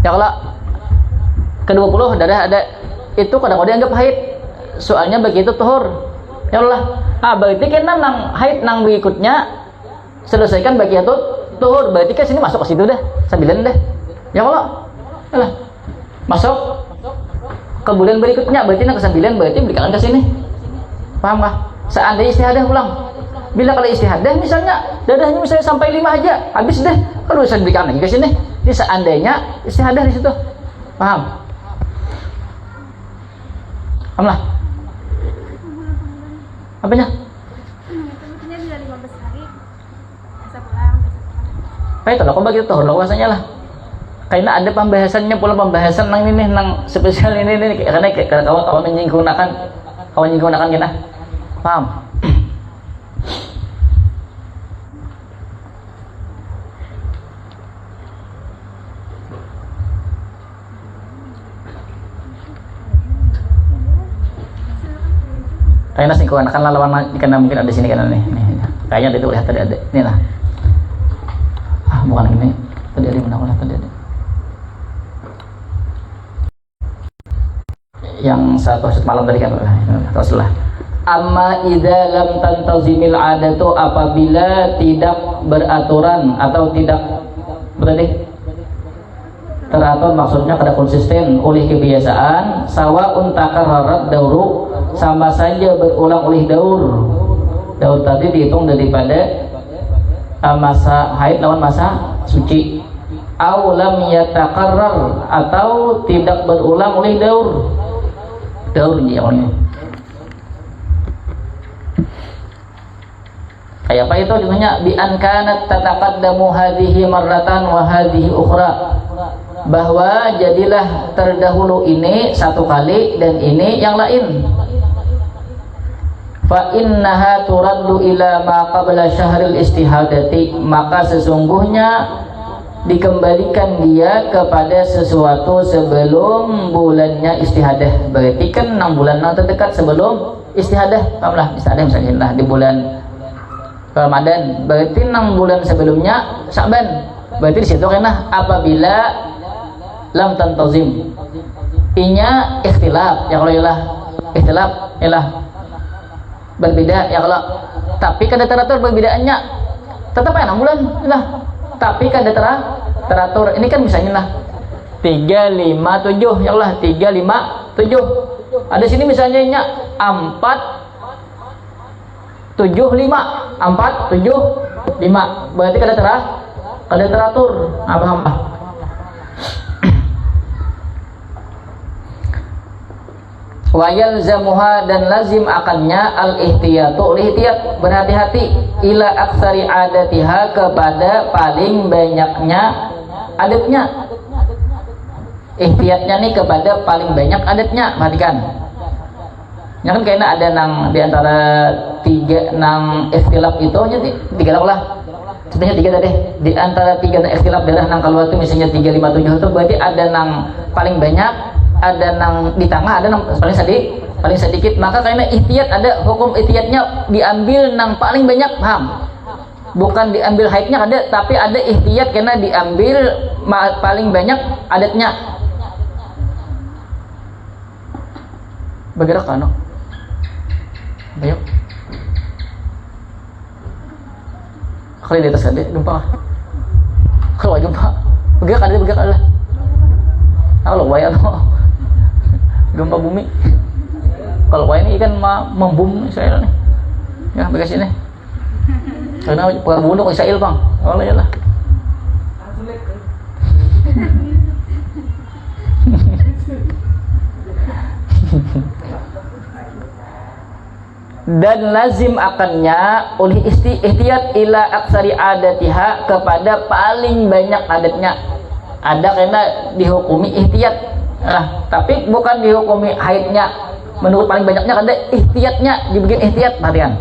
ya Allah ke-20 darah ada itu kadang-kadang dianggap haid soalnya begitu tuhur ya Allah berarti kan nang haid nang berikutnya selesaikan bagi itu tuhur berarti kan sini masuk ke situ dah 9 dah ya Allah masuk ke bulan berikutnya, berarti ke 9 berarti berikan ke sini. Paham kah? Seandainya istihadah ulang. Bila kalau istihadah misalnya dadahnya misalnya sampai 5 aja, habis deh. Kalau bisa berikan lagi ke sini. Jadi seandainya istihadah di situ. Paham? Paham lah? Apanya? Sebetulnya bila 15 hari bisa pulang. Itu lah, kok bagi tuh luasannya lah. Karena ada pembahasannya pula, pembahasan nang ini nang spesial ini karena kawan menyinggunakan kita. Paham? Kayaknya singgunakan lawan karena mungkin ada sini kan nih. Kayaknya itu lihat tadi ada. Ini lah. Bukan ini. Tadi ada mana tadi ada. Yang satu malam tadi kan Rasulullah. Amma idza lam tantazimil adatu, apabila tidak beraturan atau tidak berarti teratur, maksudnya kada konsisten oleh kebiasaan, sawaun takarrarat dauru, sama saja berulang oleh daur tadi dihitung daripada masa haid lawan masa suci. Au lam yatakarrar, atau tidak berulang oleh daur dia orangnya. Kayak apa itu contohnya? Bi an kanat tataqaddamu hadhihi marratan wa hadhihi ukhra, bahwa jadilah terdahulu ini satu kali dan ini yang lain. Fa innaha turaddu ila ma qabla syahril istihadati, maka sesungguhnya dikembalikan dia kepada sesuatu sebelum bulannya istihadah. Berarti kan 6 bulan yang terdekat sebelum istihadah. Pahamlah, istihadah misalnya di bulan Ramadan, berarti 6 bulan sebelumnya Sya'ban. Berarti di situ kena apabila lam tantazim. Inya ikhtilaf, ya kalau ialah ikhtilaf ialah berbeda ya kalau, tapi kada teratur perbedaannya tetap ya 6 bulan lah, tapi kada teratur. Ini kan misalnya lah 357 ya Allah, 357 ada sini misalnya nya 475 berarti kada teratur. Apa wa yalzamuha, dan lazim akannya al-ihtiyatu, ihtiyat berhati-hati, ila aksari adatiha, kepada paling banyaknya adatnya. Ihtiyatnya nih kepada paling banyak adatnya. Perhatikan ya kan, kayaknya ada nang di antara 3 nang ikhtilaf itu nya 3 lah, contohnya 3 tadi di antara 3 nang ikhtilaf adalah nang kalau itu misalnya 357 itu berarti ada nang paling banyak, ada nang di tengah, ada nang paling sedikit. Maka karena ihtiyat, ada hukum ihtiyatnya diambil nang paling banyak. Paham? Bukan diambil haidnya ada, tapi ada ihtiyat karena diambil paling banyak adatnya. Bergerak kan? Ayo. Kalau di atas ada gempa. Kalau gempa, bergerak lah. Kalau wayang gempa bumi. Kalau wayang ini kan membum Israel nih. Ya, bagas ini. Karena perbunuh Israel, Bang. Oh ya lah. Dan lazim akannya oleh ihtiyat ila aksari adatiha, kepada paling banyak adatnya. Ada karena dihukumi ihtiyat, tapi bukan dihukumi haidnya. Menurut paling banyaknya ada ihtiyatnya, dibikin ihtiyat. Perhatikan,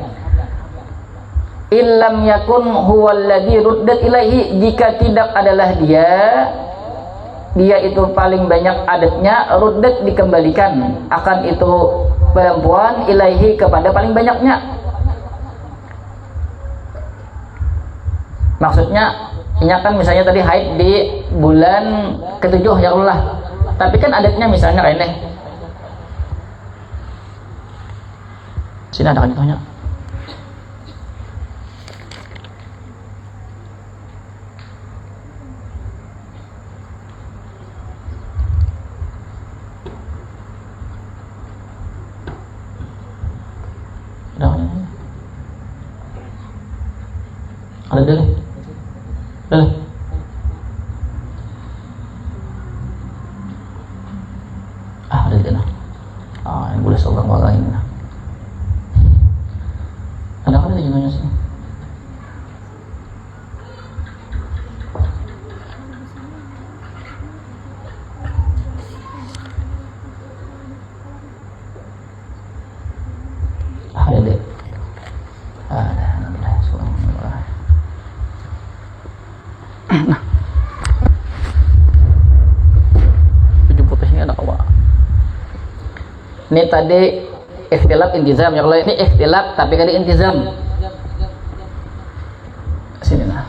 illam yakun huwallazi ruddat ilaihi, jika tidak adalah dia itu paling banyak adatnya, ruddat dikembalikan akan itu perempuan ilaihi, kepada paling banyaknya. Maksudnya ini kan misalnya tadi haid di bulan ke-7 ya Allah, tapi kan adatnya misalnya kayak ini. Sini ada kan contohnya. Udah. Ada dulu. Dulu. Ada dulu. Yang boleh seorang orang ini. Ada juga sini. Ada deh. Alhamdulillah. Subhanallah. Nah. 70 ini ada awak. Ini tadi ikhtilaf intizam, ya kalau ini ikhtilaf tapi kali intizam. Sini nah.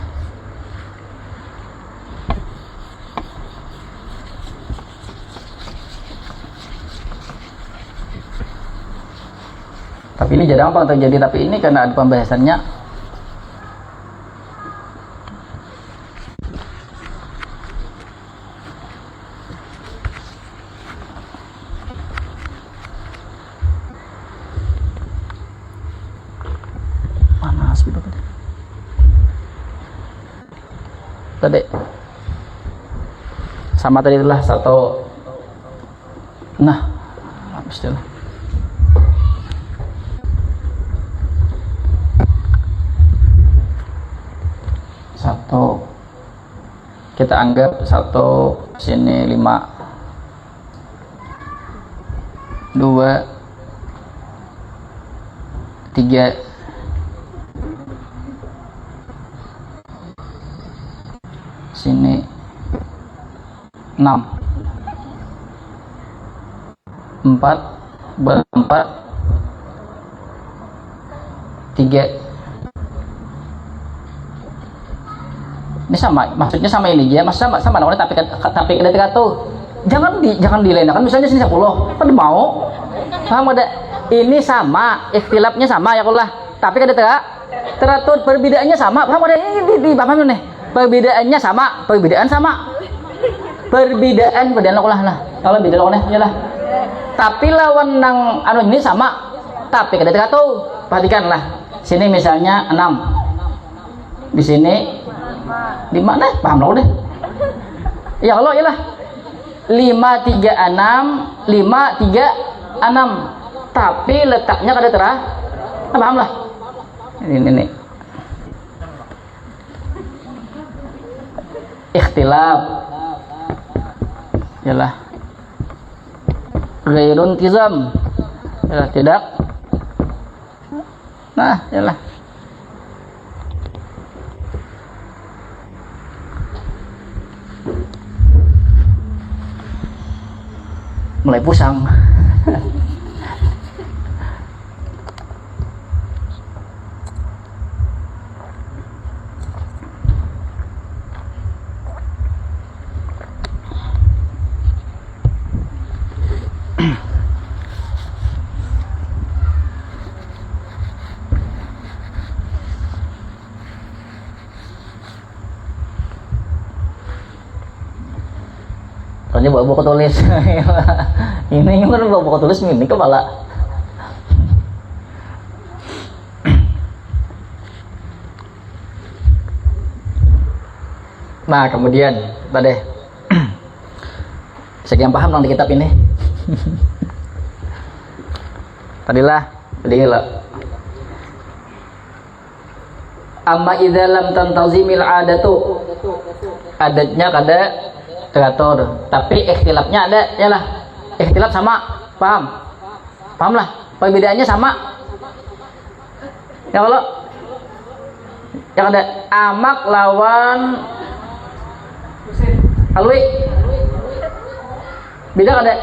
Tapi ini jarang apa terjadi, tapi ini karena ada pembahasannya. Panas gitu tadi. Sama tadi itulah satu. Nah, bismillah. Satu kita anggap satu sini 5 2 3 sini 6 4 berempat 3. Ini sama, maksudnya sama ini ya, sama namanya tapi ada tuh. Jangan dilenakan misalnya sini 10. Kan mau? Paham ada? Ini sama, ikhtilafnya sama ya Allah. Tapi ada teratur perbedaannya sama. Paham ada? Ini paham nih. Perbedaannya sama, perbedaan sama. Perbedaan Allah lah. Kalau beda lawannya iyalah. Tapi lawan nang anu ini sama. Tapi ada tuh. Perhatikanlah. Sini misalnya 6. Di sini 5 deh, paham lo deh. Ya Allah iyalah. 5 3 6 5 3 6. Tapi letaknya kada terah. Paham lah. Ini. Ikhtilaf. Yalah. Ghairun tizam. Yalah tidak. Nah, yalah. Mulai pusang. Soalnya bawa buku tulis. Ini kan bawa buku tulis ini kepala. Nah kemudian tadi sekian paham tentang kitab ini. Tadilah amma idza lam tantazimil adatu, adatnya kada teratur, tapi ikhtilafnya ada, yalah. Ikhtilaf sama, paham lah, perbedaannya sama. Ya kalau yang ada amak lawan alwi, beda kada,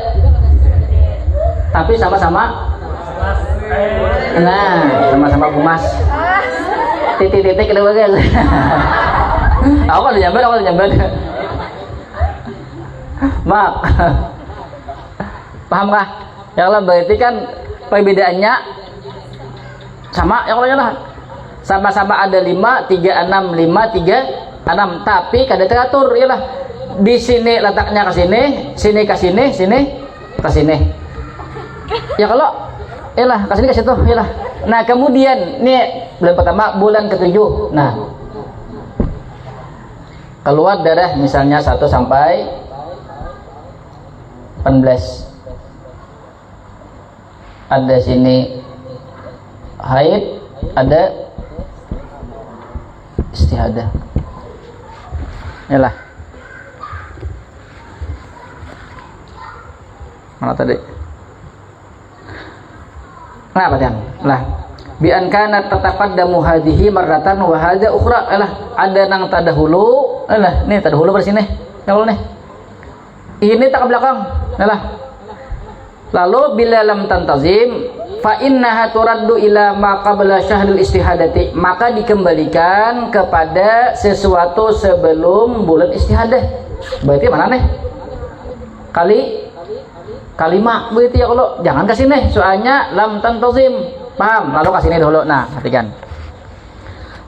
tapi sama-sama. Nah, sama-sama bumas. Titik-titik ada bagus. Aku ada jamban. Mak. Paham kah? Ya Allah, berarti kan perbedaannya sama ya Allah ya lah. Sama-sama ada 5 3 6 5 3 6, tapi kada teratur ya lah. Di sini letaknya ke sini ke sini, sini ke sini. Ya kalau ya lah ke sini ke situ ya lah. Nah kemudian nih bulan pertama, bulan ketujuh. Nah keluar darah misalnya 1 sampai 18. Ada sini haid, ada istihadah. Inilah. Mana tadi? Nah, apa lah? Bi an kana tataqaddamu hadhihi marratan wa hadza ukhra. Ada nang tadahulu. Nih tadahulu ber sini. Kalau nih. Ini tak ke belakang. Lalu bila lam tantazim fa innaha turaddu ila ma qabla syahril istihadati, maka dikembalikan kepada sesuatu sebelum bulan istihadah. Berarti mana nih? Kalimat begitu ya, kalau jangan ke sini soalnya lam tantazim. Paham? Lalu ke sini dulu. Nah, perhatikan.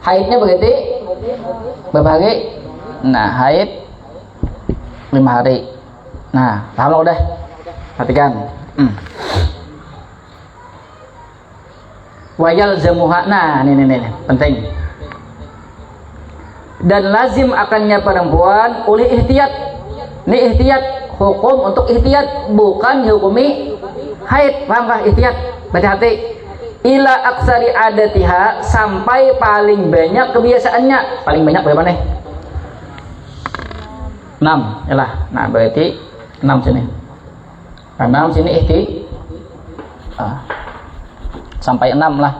Haidnya begitu berapa hari? Nah, haid 5 hari. Nah, paham lo udah? Perhatikan. Wayal zamuha. Nah, ini penting. Dan lazim akannya perempuan oleh ihtiyat. Ini ihtiyat, hukum untuk ihtiyat, bukan hukumi haid. Paham kah ihtiyat? Hati-hati. Ila aksari adatiha, sampai paling banyak kebiasaannya. Paling banyak berapa nih? 6. Yalah. Nah, berarti 6 sini. 6 sini sampai 6 lah.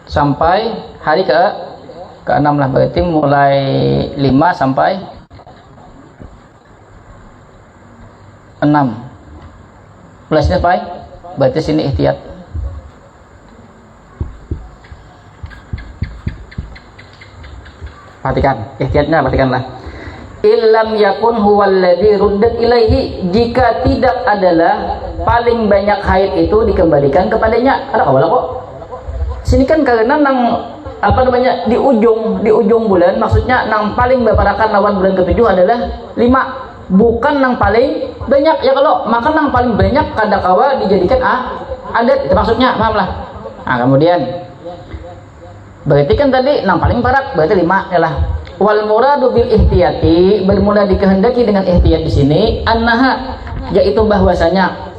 Sampai hari ke-6 lah, berarti mulai 5 sampai 6. Mulai sini sampai, berarti sini ihtiyat. Perhatikan, ihtiyatnya perhatikanlah. Illam yakun huwallazi ruddat ilaihi, jika tidak adalah paling banyak haid itu dikembalikan kepadanya. Ada awal kok. Sini kan karena nang di ujung bulan, maksudnya nang paling berparakan lawan bulan ketujuh adalah 5, bukan nang paling banyak ya. Kalau maka nang paling banyak kadakawa dijadikan adat, itu maksudnya, paham lah. Nah kemudian berarti kan tadi nang paling parak berarti 5 ya lah. Wal muradu bil ihtiyati, bermula dikehendaki dengan ihtiyat di sini annaha, yaitu bahwasanya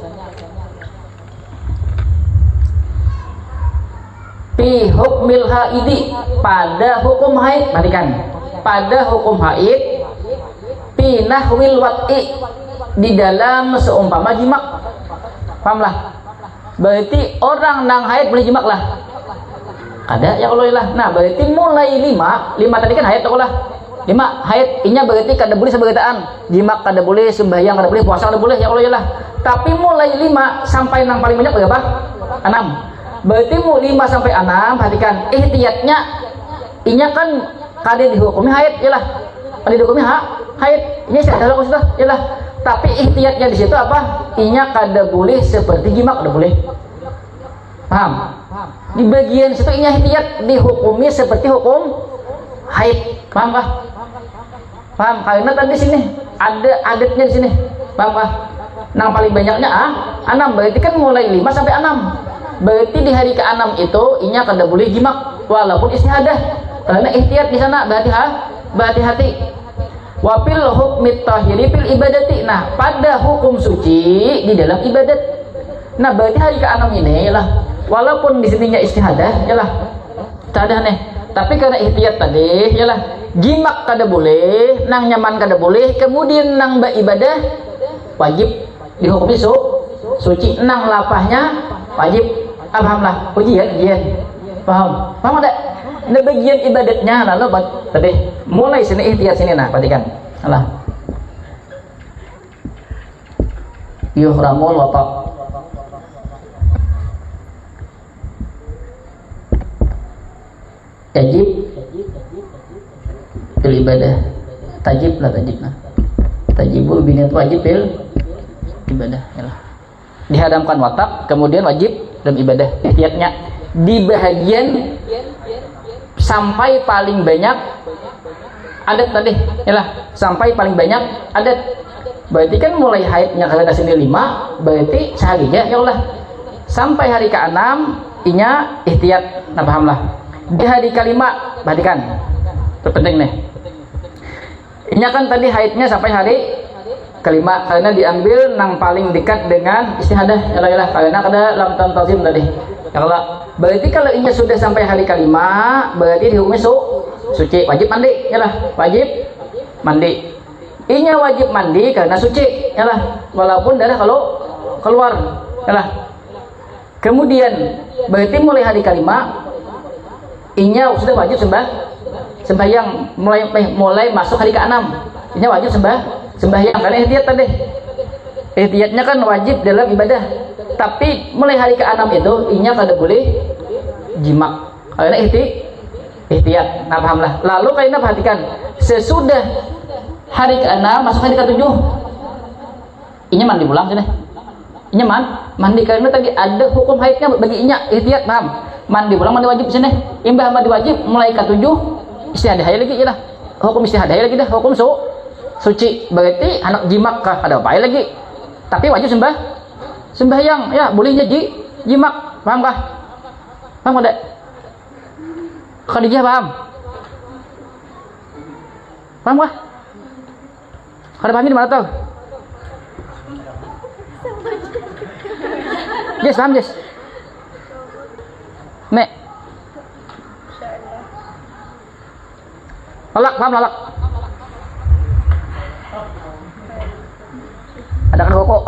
fi hukmil haidi, pada hukum haid. Perhatikan, pada hukum haid, fi nahwil wat'i, di dalam seumpama jimak. Paham lah? Berarti orang nang haid boleh jimak lah. Ada ya Allah lah. Nah berarti mulai 5 tadi kan haid lah. 5 haid inya berarti kada boleh sebagataan, jimak kada boleh, sembahyang kada boleh, puasa kada boleh ya Allah lah. Tapi mulai 5 sampai nang paling banyak berapa? 6. Berarti mau 5 sampai 6, perhatikan ihtiyatnya inya kan kada dihukumi haid ya lah. Kada dihukumi haid. Ini saya tahu sudah ya lah. Tapi ihtiyatnya di situ apa? Inya kada boleh seperti jimak, kada boleh. Paham? Di bagian situ inya ihtiyat dihukumi seperti hukum haid. Paham kah? Paham? Karena tadi sini ada adatnya di sini. Paham kah? Nang paling banyaknya 6, berarti kan mulai 5 sampai 6. Berarti di hari ke-6 itu inya kada boleh jimak walaupun istihadah. Karena ihtiyat di sana berarti hati. Wafil hukmit tahiri fil ibadati. Nah, pada hukum suci di dalam ibadat. Nah, berarti hari ke-6 ini lah, walaupun di sininya istihadah, yalah, istihadah nih. Tapi karena ihtiyat tadi, yalah, jimak kada boleh, nang nyaman kada boleh, kemudian nang ibadah wajib dihukumi suci, nang lapahnya wajib. Paham lah, ujian. Paham ada? Nah, bagian ibadatnya lalu tadi mulai sini ihtiyat sini. Nah, perhatikan, yalah, yuhramul wata'. Tajib fil ibadah, tajib lah. Tajibul binat wajib fil ibadah yalah. Dihadamkan watak kemudian wajib dalam ibadah. Ihtiyatnya di bahagian sampai paling banyak adat tadi yalah, sampai paling banyak adat. Berarti kan mulai haidnya karena sini 5, berarti seharinya ya Allah. Sampai hari ke-6 inya ihtiyat, nah paham lah. Di hari ke-5, perhatikan. Terpenting nih. Inya kan tadi haidnya sampai hari ke-5 karena diambil nang paling dekat dengan istihadah ya lah karena ada lam tantazim tadi. Ya Allah. Berarti kalau inya sudah sampai hari ke-5, berarti dihukumnya suci, wajib mandi ya lah, wajib mandi. Inya wajib mandi karena suci ya lah, walaupun darah kalau keluar ya lah. Kemudian berarti mulai hari ke-5 inya sudah wajib sembahyang mulai masuk hari ke-6 inya wajib sembahyang karena ihtiyat tadi. Ihtiyatnya kan wajib dalam ibadah, tapi mulai hari ke-6 itu inya kada boleh jima karena ihtiyat. Nah paham lah. Lalu kalian perhatikan sesudah hari ke-6 masuk hari ke-7 inya mandi pulang sini. Inya mandi karena tadi ada hukum haidnya bagi inya ihtiyat, paham? Mandi pulang mandi wajib sini. Imbah mandi wajib mulai ke-7 istihadah lagi ya lah. Hukum istihadah lagi dah, hukum suci. Berarti anak jimak kah ada apa lagi? Tapi wajib sembahyang ya, bolehnya jimak, paham kah? Paham enggak? Khadijah paham? Paham kah? Kada pahamnya di mana tuh? Yes, paham Yes. Nek. Lalak, paham lalak? Ada kan kok.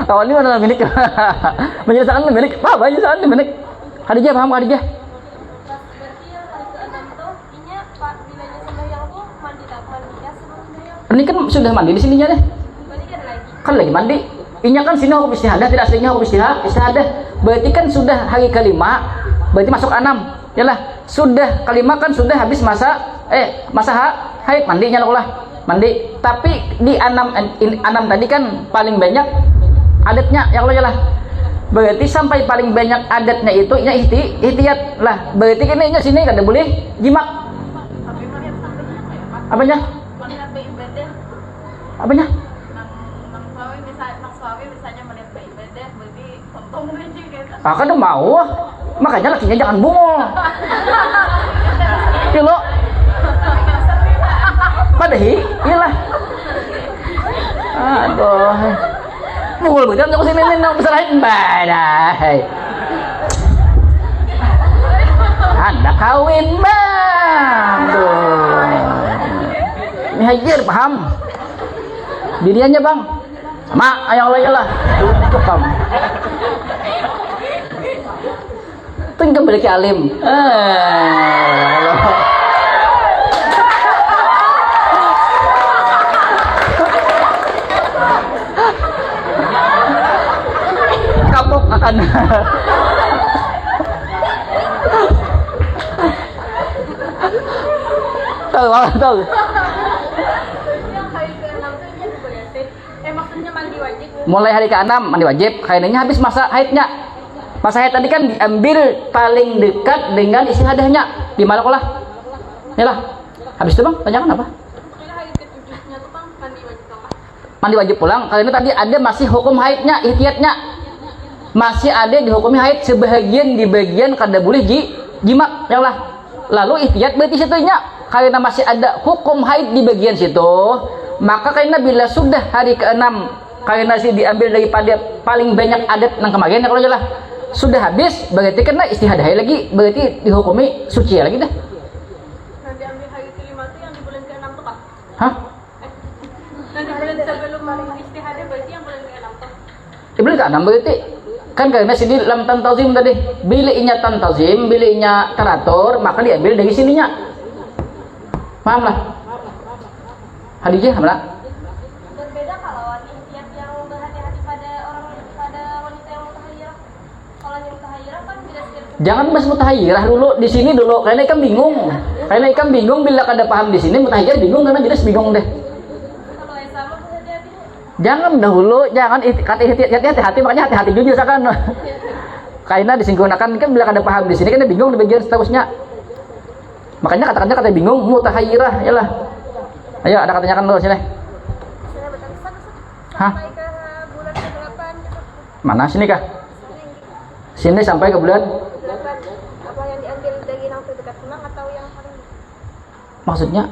Kawan ini mana milik? Menjelaskan milik. Paham menjelaskan milik. Khadijah paham Khadijah? Ini kan sudah mandi di sininya deh. Kan lagi mandi. Inya kan sini hukum istihadah, tidak aslinya hukum istihadah. Berarti kan sudah hari ke-5, berarti masuk 6. Yalah, sudah ke-5 kan sudah habis masa haid, mandinya lah. Mandi. Tapi di 6 tadi kan paling banyak adatnya ya Allah yalah. Berarti sampai paling banyak adatnya itu inya ihtiyat lah. Berarti kan inya sini kada boleh jimak. Apanya? Apanya? Kan udah mau, makanya lakinya jangan bungul. Ya lo, padahi, iyalah. Aduh, bungul betul nggak kesini nih, nggak besar badai. Anda kawin bang, tuh. Ini hajar paham? Diriannya bang, sama ayah Allah lah, cukup kamu. Tinggal balik alim. Kapok akan. Tahu. Maksudnya mandi wajib. Mulai hari ke-6 mandi wajib, kayaknya habis masa haidnya. Masa haid tadi kan diambil paling dekat dengan istihadahnya. Di mana lah? Yalah. Habis itu bang, tanyakan apa? Hari ke-7-nya tuh bang mandi wajib apa? Mandi wajib pulang. Karena tadi ada masih hukum haidnya, ihtiyatnya. Masih ada dihukumi haid sebagian di bagian kada boleh jimak. Yalah. Lalu ihtiyat berarti situnya karena masih ada hukum haid di bagian situ. Maka karena bila sudah hari ke-6 karena sih diambil daripada paling banyak adat yang kemarin ya kalau jelas sudah habis berarti kena istihadah lagi, berarti dihukumi suci lagi dah. Nah diambil hari ke-5 itu yang di bulan ke-6 tuh kak? Hah? Nah di bulan sebelum istihadah berarti yang bulan ke-6 tuh? Di bulan ke-6 berarti kan karena sini lam tantazim tadi, bila inya tantazim, bila inya teratur, maka diambil dari sininya. Paham lah? Hadijah mana? Berbeda kalau ihtiyat yang berhati-hati pada wanita yang mutahayyirah. Kalau yang mutahayyirah kan jelas. Jangan bahas mutahayyirah dulu di sini dulu, karena ikan bingung. Karena ikan bingung bila kada paham di sini mutahayyirah bingung karena jelas bingung deh. Kalau yang sama berhati-hati. Jangan dahulu, jangan kata hati-hati makanya hati-hati juga misalkan. Karena disinkronkan kan bila kada paham di sini kan dia bingung di bagian seterusnya. Makanya kata bingung mutahayyirah yalah. Ayo ada katanya kan dulu sini. Hah? sampai ke bulan ke-8 gitu. Mana sini kah? Sini sampai ke bulan? 8. Apa yang diambil dari yang terdekat ulang atau yang paling Maksudnya?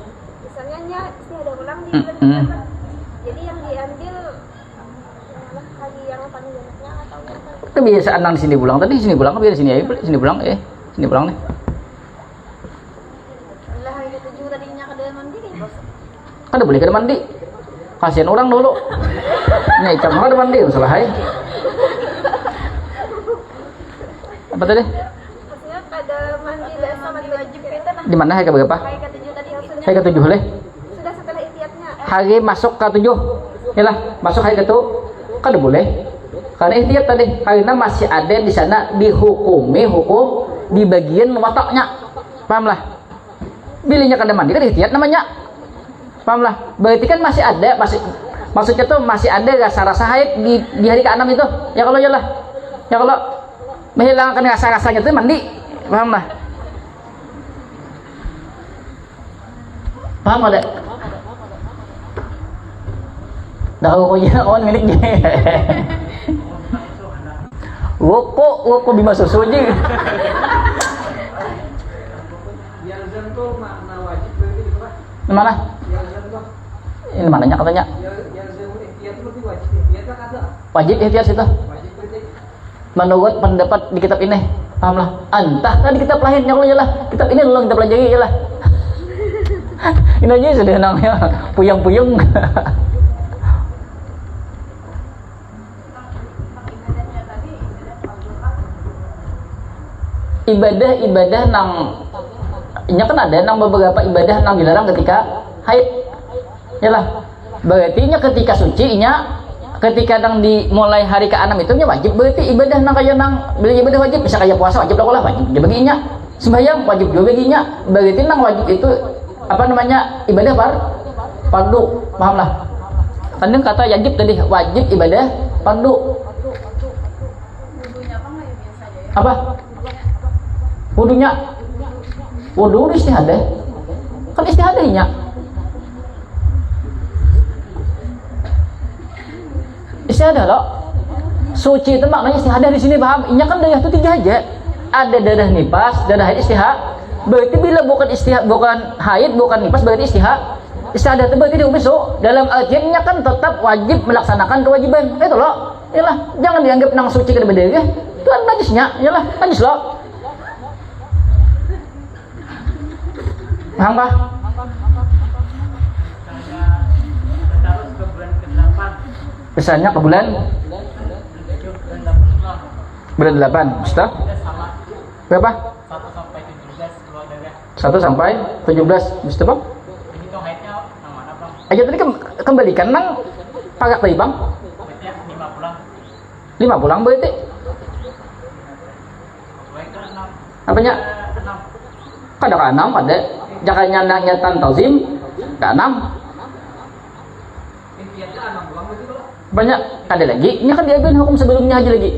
misalnya istihadah ulang di bulan Mm-mm. ke-8. Jadi yang diambil adalah hari yang paling banyaknya atau yang paling Kebiasaan nang sini pulang tadi sini pulang biar sini aja sini pulang sini pulang nih. lah hari ke-7 tadinya ke dalam mandi nih bos. Kan udah boleh ke mandi. Kasihan orang dulu. Nih ikan orang mandi masalah hai. Apa tadi? Maksudnya pada mandi biasa mandi wajib itu nah. Di mana hari ke berapa? Hari ke-7 tadi maksudnya. Hari ke-7 boleh. Sudah setelah ikhtiatnya. Hari masuk ke-7. Yalah, masuk hari ke-7 kan udah boleh. Karena ikhtiat tadi, karena masih ada di sana dihukumi hukum di bagian wataknya. Pahamlah? Bilihnya kada mandi kan ikhtiat namanya. Pahamlah? Berarti kan masih ada, maksudnya tuh masih ada rasa-rasa haid di hari ke-6 itu. Ya kalau yalah. Ya kalau menghilangkan rasa-rasanya itu mandi. Pahamlah? Paham ada? Dah pokoknya on milik dia. Woko bima susu aja. Yalzam tuh makna wajib berarti gitu Pak. Mana? Yalzam tuh. Ini mananya katanya? Yalzam ihtiyat itu berarti wajib. Ihtiyat kan ada. Wajib ikhtiar situ. Wajib berarti. Menurut pendapat di kitab ini. Pahamlah? Entah kan di kitab lain yang lah. Kitab ini belum kita pelajari ya lah. Ini aja sudah namanya puyeng-puyeng. Ibadah nang nya kan ada nang beberapa ibadah nang dilarang ketika haid. Yalah. Berarti nya ketika suci nya ketika nang dimulai hari ke-6 itu nya wajib berarti ibadah nang kaya nang bila ibadah wajib bisa kaya puasa wajib lah wajib juga baginya. Sembahyang wajib juga baginya. Berarti nang wajib itu apa namanya ibadah fardu. Pahamlah? Tanding kata wajib tadi wajib ibadah fardu. Apa? Wudunya wudu istihadah kan istihadahnya istihadah loh suci itu maknanya istihadah di sini paham inya kan darah itu 3 aja ada darah nifas darah haid istihad berarti bila bukan haid bukan nifas berarti istihadah itu berarti diumisu dalam artiannya kan tetap wajib melaksanakan kewajiban itu loh iyalah jangan dianggap nang suci kada berdarah itu kan najisnya iyalah najis loh. Paham kah? Misalnya ke bulan 8 Ustaz? Berapa? 1 sampai 17 Ustaz Bang? Aja tadi kembalikan nang pagak tadi Bang? 5 pulang berarti? Apanya? Kada ke 6 ada jakanya nanya tantazim ke 6 banyak ada lagi ini kan diambil hukum sebelumnya aja lagi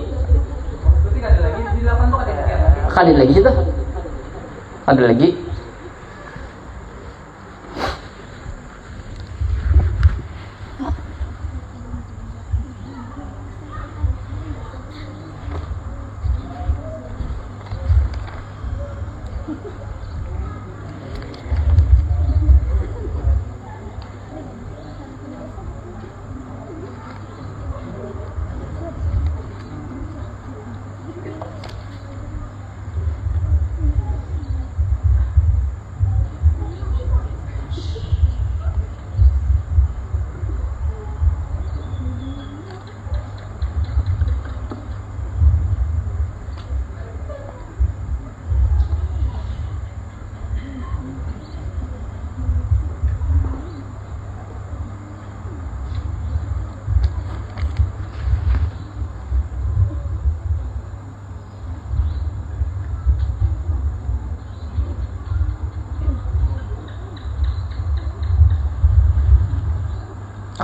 Berarti ada lagi di 8 tuh ada ihtiyat lagi. kali lagi situ ada lagi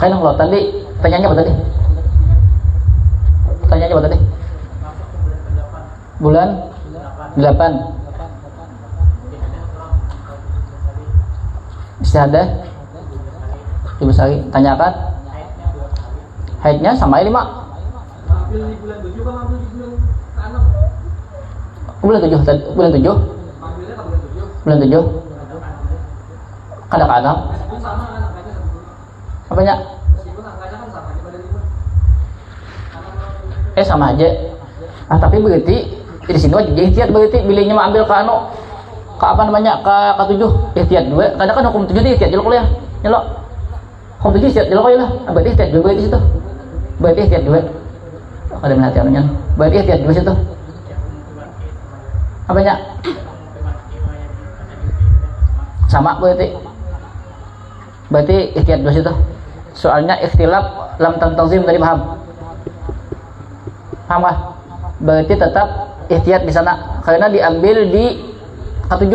Kaya nang lo tadi tanyanya apa tadi? Tanyanya apa tadi? Bulan 8 istihadah Ibu Sari tanyakan haidnya sama 5. Ambil di bulan 7 kan ambil di bulan ke-6. Bulan 7, bulan 7. Ambilnya ke bulan 7. Bulan 7. Kadang-kadang. Meskipun sama kan angkanya sebetulnya. Apanya? Meskipun angkanya kan sama daripada 5. Sama aja. Tapi berarti di sini wajib ihtiyat berarti bilihnya mah ambil ke apa namanya? Ke 7 ihtiyat 2. Kadang kan hukum 7 ihtiyat jelok ya. Jelok. Hukum 7 ihtiyat jelok ya lah. Berarti ihtiyat 2 berarti situ. Berarti ihtiyat 2. Ada mengerti anunya. Berarti ihtiyat 2 situ. Apanya? Sama berarti. Berarti ihtiyat 2 situ. Soalnya ikhtilaf lam tantazim tadi paham. Paham kah? Berarti tetap ihtiyat di sana karena diambil di ke-7.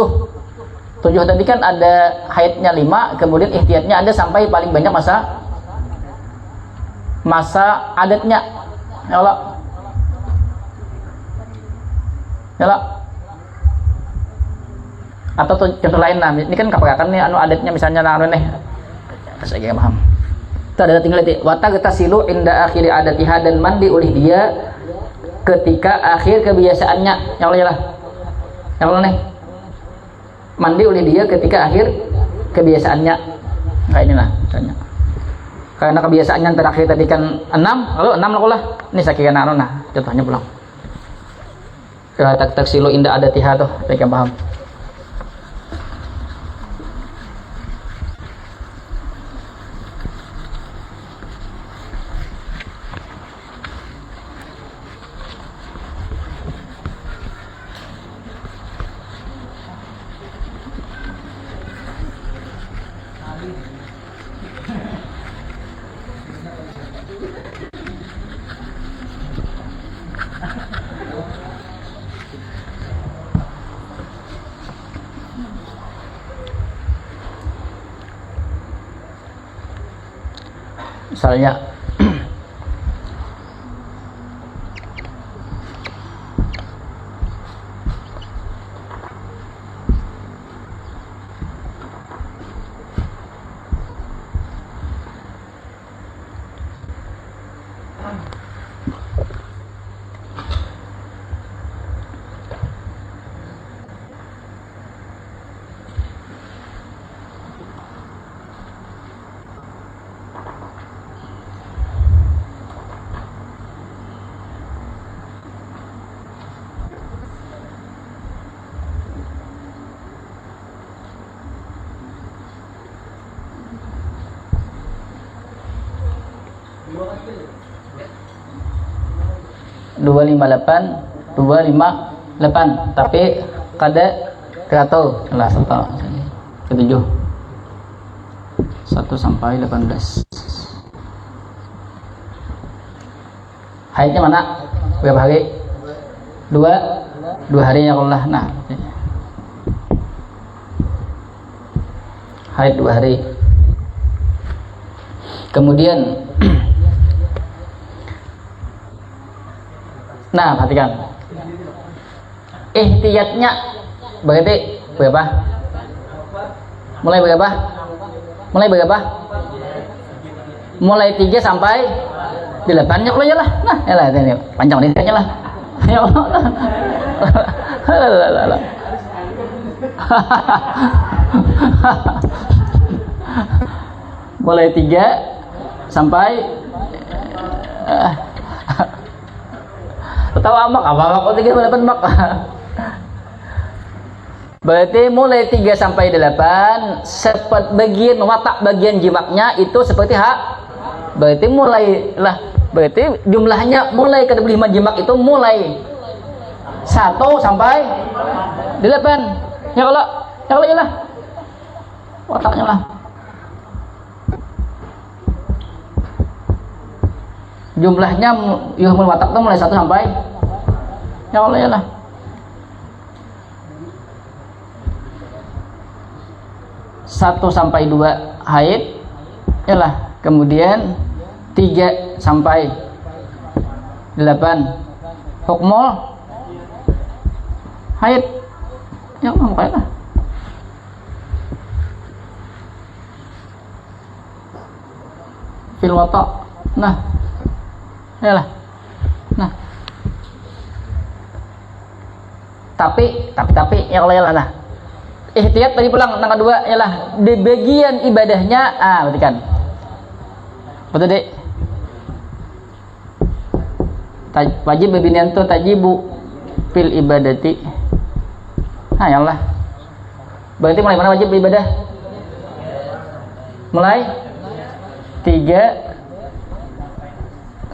7 tadi kan ada haidnya 5, kemudian ihtiyatnya ada sampai paling banyak masa adatnya. Ya Allah. Ya Allah. Atau contoh lain lah, ini kan kapakakan nih anu adatnya misalnya anu nih. Saya enggak paham. Itu ada tinggal di wata tasilu inda akhiri adatiha dan mandi oleh dia ketika akhir kebiasaannya. Ya Allah ya lah. Ya Allah nih. Mandi oleh dia ketika akhir kebiasaannya. Kayak inilah misalnya. Karena kebiasaannya yang terakhir tadi kan 6, lalu 6 lah. Ini sakiran anu nah, contohnya pulang. Tak taksilu inda adatiha tuh, saya paham. Misalnya dua lima delapan, tapi kada kerato lah 7 1 sampai 18. Haidnya mana? Berapa hari? 2 hari ya Allah. Nah, haid 2 hari. Kemudian nah, perhatikan. Ihtiyatnya berarti berapa? Mulai berapa? Mulai 3 sampai 8 ya Allah ya lah. Nah, ya lah ini panjang ini lah. Ya Allah. Mulai 3 sampai tahu amak apa kok 3 sampai 8 mak. Berarti mulai 3 sampai 8 seperti bagian watak bagian jimaknya itu seperti hak. Berarti mulailah, berarti jumlahnya mulai ke 25 jimak itu mulai 1 sampai 8. Ya kalau ya lah. Wataknya lah. Jumlahnya yuhmul watak itu mulai 1 sampai ya Allah ya lah. Satu sampai 2 haid ya lah. Kemudian 3 sampai 8 hukmul haid ya Allah makanya lah. Fil watak. Nah, Yalah. Nah. Tapi ya Allah yalah. Nah. Ihtiyat tadi pulang yang kedua ialah di bagian ibadahnya berarti kan. Betul Dek? Wajib bibinian tu tajibu fil ibadati. Ya Allah. Berarti mulai mana wajib ibadah? Mulai 3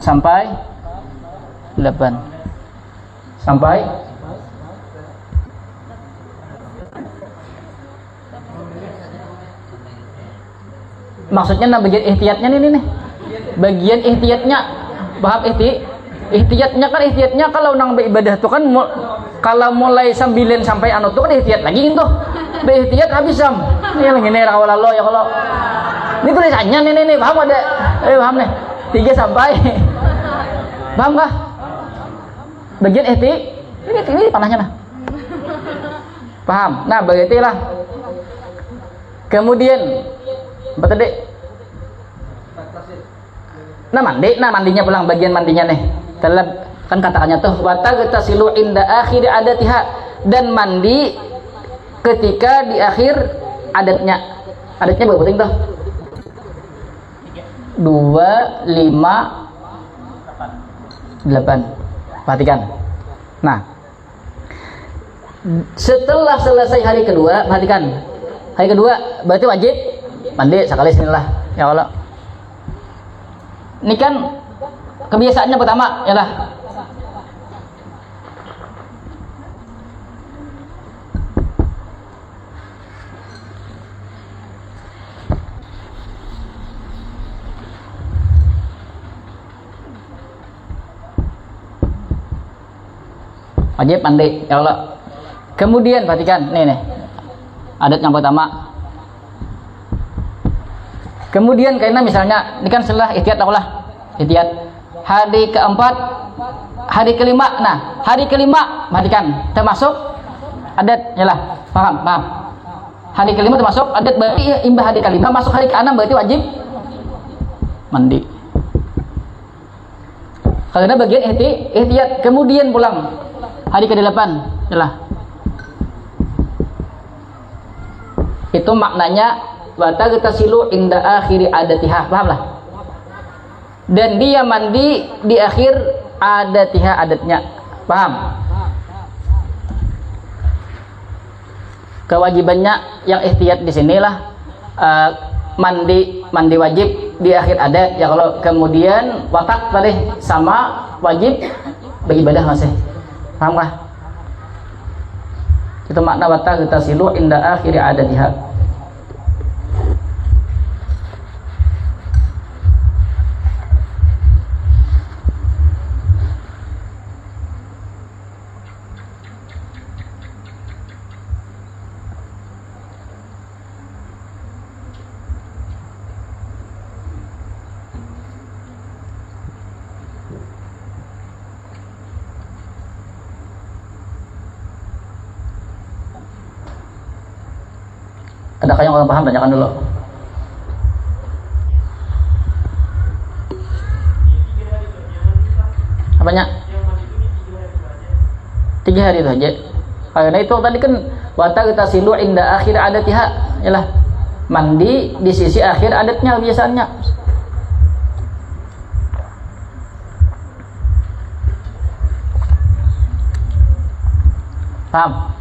sampai 8 sampai maksudnya nah bagian ihtiyatnya nih bagian ihtiyatnya paham ihtiyatnya kan ihtiyatnya kalau nang beribadah tuh kan kalau mulai 9 sampai anu tuh kan ihtiyat lagi gitu berihtiyat habis sam ini lagi nih rawalalo ya kalau ini tulisannya nih paham ada paham nih 3 sampai paham kah bagian ini panahnya nah paham nah begitulah kemudian apa tadi? Mandinya pulang bagian mandinya nih. Dalam kan katakannya tuh watagtasilu inda akhir adatiha dan mandi ketika di akhir adatnya. Adatnya berapa penting tuh? 2, 5, 8. Perhatikan. Nah, setelah selesai hari kedua, perhatikan. Hari kedua berarti wajib mandi sekali sinilah ya Allah. Ini kan kebiasaannya pertama ya lah. Wajib mandi ya Allah. Kemudian perhatikan nih adat yang pertama. Kemudian karena misalnya ini kan setelah ihtiyat lah ihtiyat hari keempat hari kelima nah hari kelima perhatikan termasuk adat ya lah paham hari kelima termasuk adat berarti imbah hari kelima masuk hari keenam berarti wajib mandi karena bagian ihtiyat kemudian pulang hari ke-8 ya lah itu maknanya watagtasilu inda akhiri adatiha paham lah dan dia mandi di akhir adatiha adatnya paham kewajibannya yang ihtiyat di sinilah mandi wajib di akhir adat ya kalau kemudian watak tadi sama wajib beribadah masih paham kah itu makna watagtasilu inda akhiri adatiha. Adakah yang orang paham? Tanyakan dulu. Apanya? 3 hari itu aja. Karena itu tadi kan watagtasilu inda akhir adatiha ialah mandi di sisi akhir adatnya biasanya. Paham?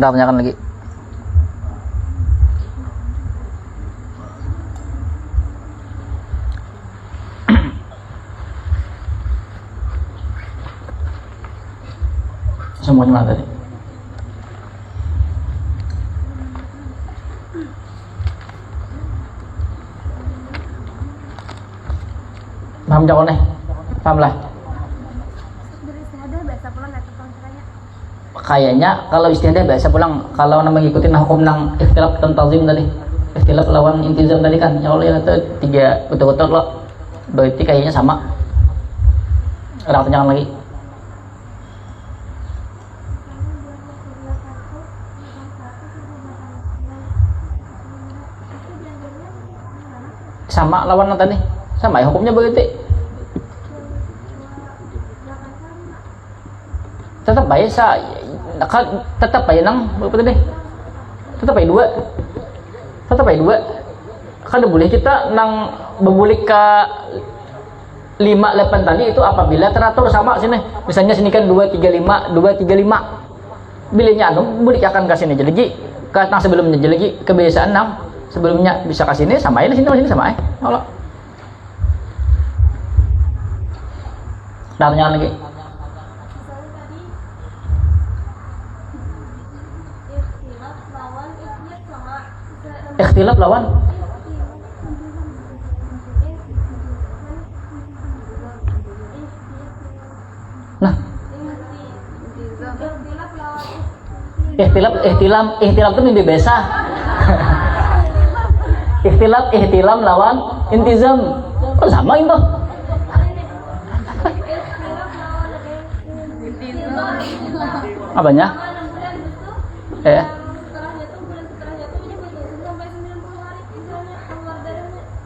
Ada tanyakan lagi. Semuanya mana tadi? Paham cakol nih? Paham lah. Beristihadah biasa pulang atau panggilannya? Kayaknya kalau istiadah biasa pulang. Kalau nama ngikutin hukum nang ikhtilaf tentazim tadi, ikhtilaf lawan intizam tadi kan, ya Allah ya itu 3 betul-betul loh. Berarti kayaknya sama. Ada pertanyaan lagi? Sama lawan tadi, sama ya hukumnya berarti. Tetap baik tetap baik nang berapa tadi? Tetap baik 2. Tetap baik 2. Kan boleh kita nang berbulik ke 5 8 tadi itu apabila teratur sama sini. Misalnya sini kan 235 235. Bilihnya anu bulik akan ke sini jadi nang sebelumnya jadi kebiasaan nang sebelumnya bisa ke sini sama ya, sini sama ya. Allah. Tanya lagi. Ikhtilaf lawan nah ikhtilaf itu mimpi biasa. Ikhtilam lawan intizam. Oh sama itu. Apanya?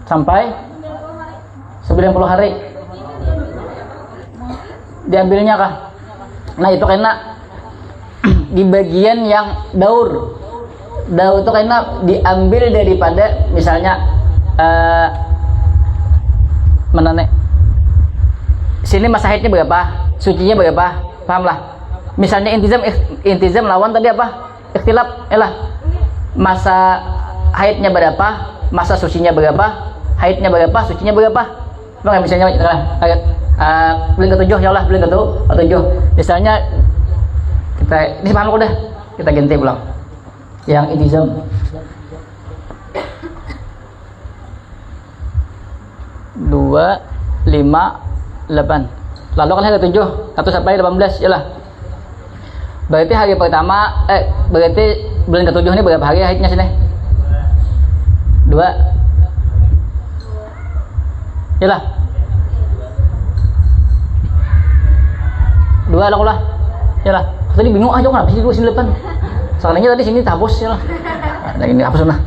Sampai 90 hari. Diambilnya kah? Nah itu karena di bagian yang daur itu karena diambil daripada misalnya mana nih? Sini masa haidnya berapa? Sucinya berapa? Paham lah. Misalnya intizam lawan tadi apa? Ikhtilaf. Masa haidnya berapa? Masa sucinya berapa? Haidnya berapa? Sucinya berapa? Bang misalnya bulan ke-7 ya Allah, bulan ke-7. Misalnya kita ini paham udah. Kita ganti pulang. Yang intizam. Dua, 5, 8. Lalu kan hari ke-7 atau sampai 18 ya lah. Berarti hari pertama berarti bulan ke-7 ini berapa hari haidnya sini? 2. Ya lah. 2 lah. Ya lah. Tadi bingung aja kenapa sih 298. Soalnya tadi sini hapus ya lah. Nah ini hapus nah.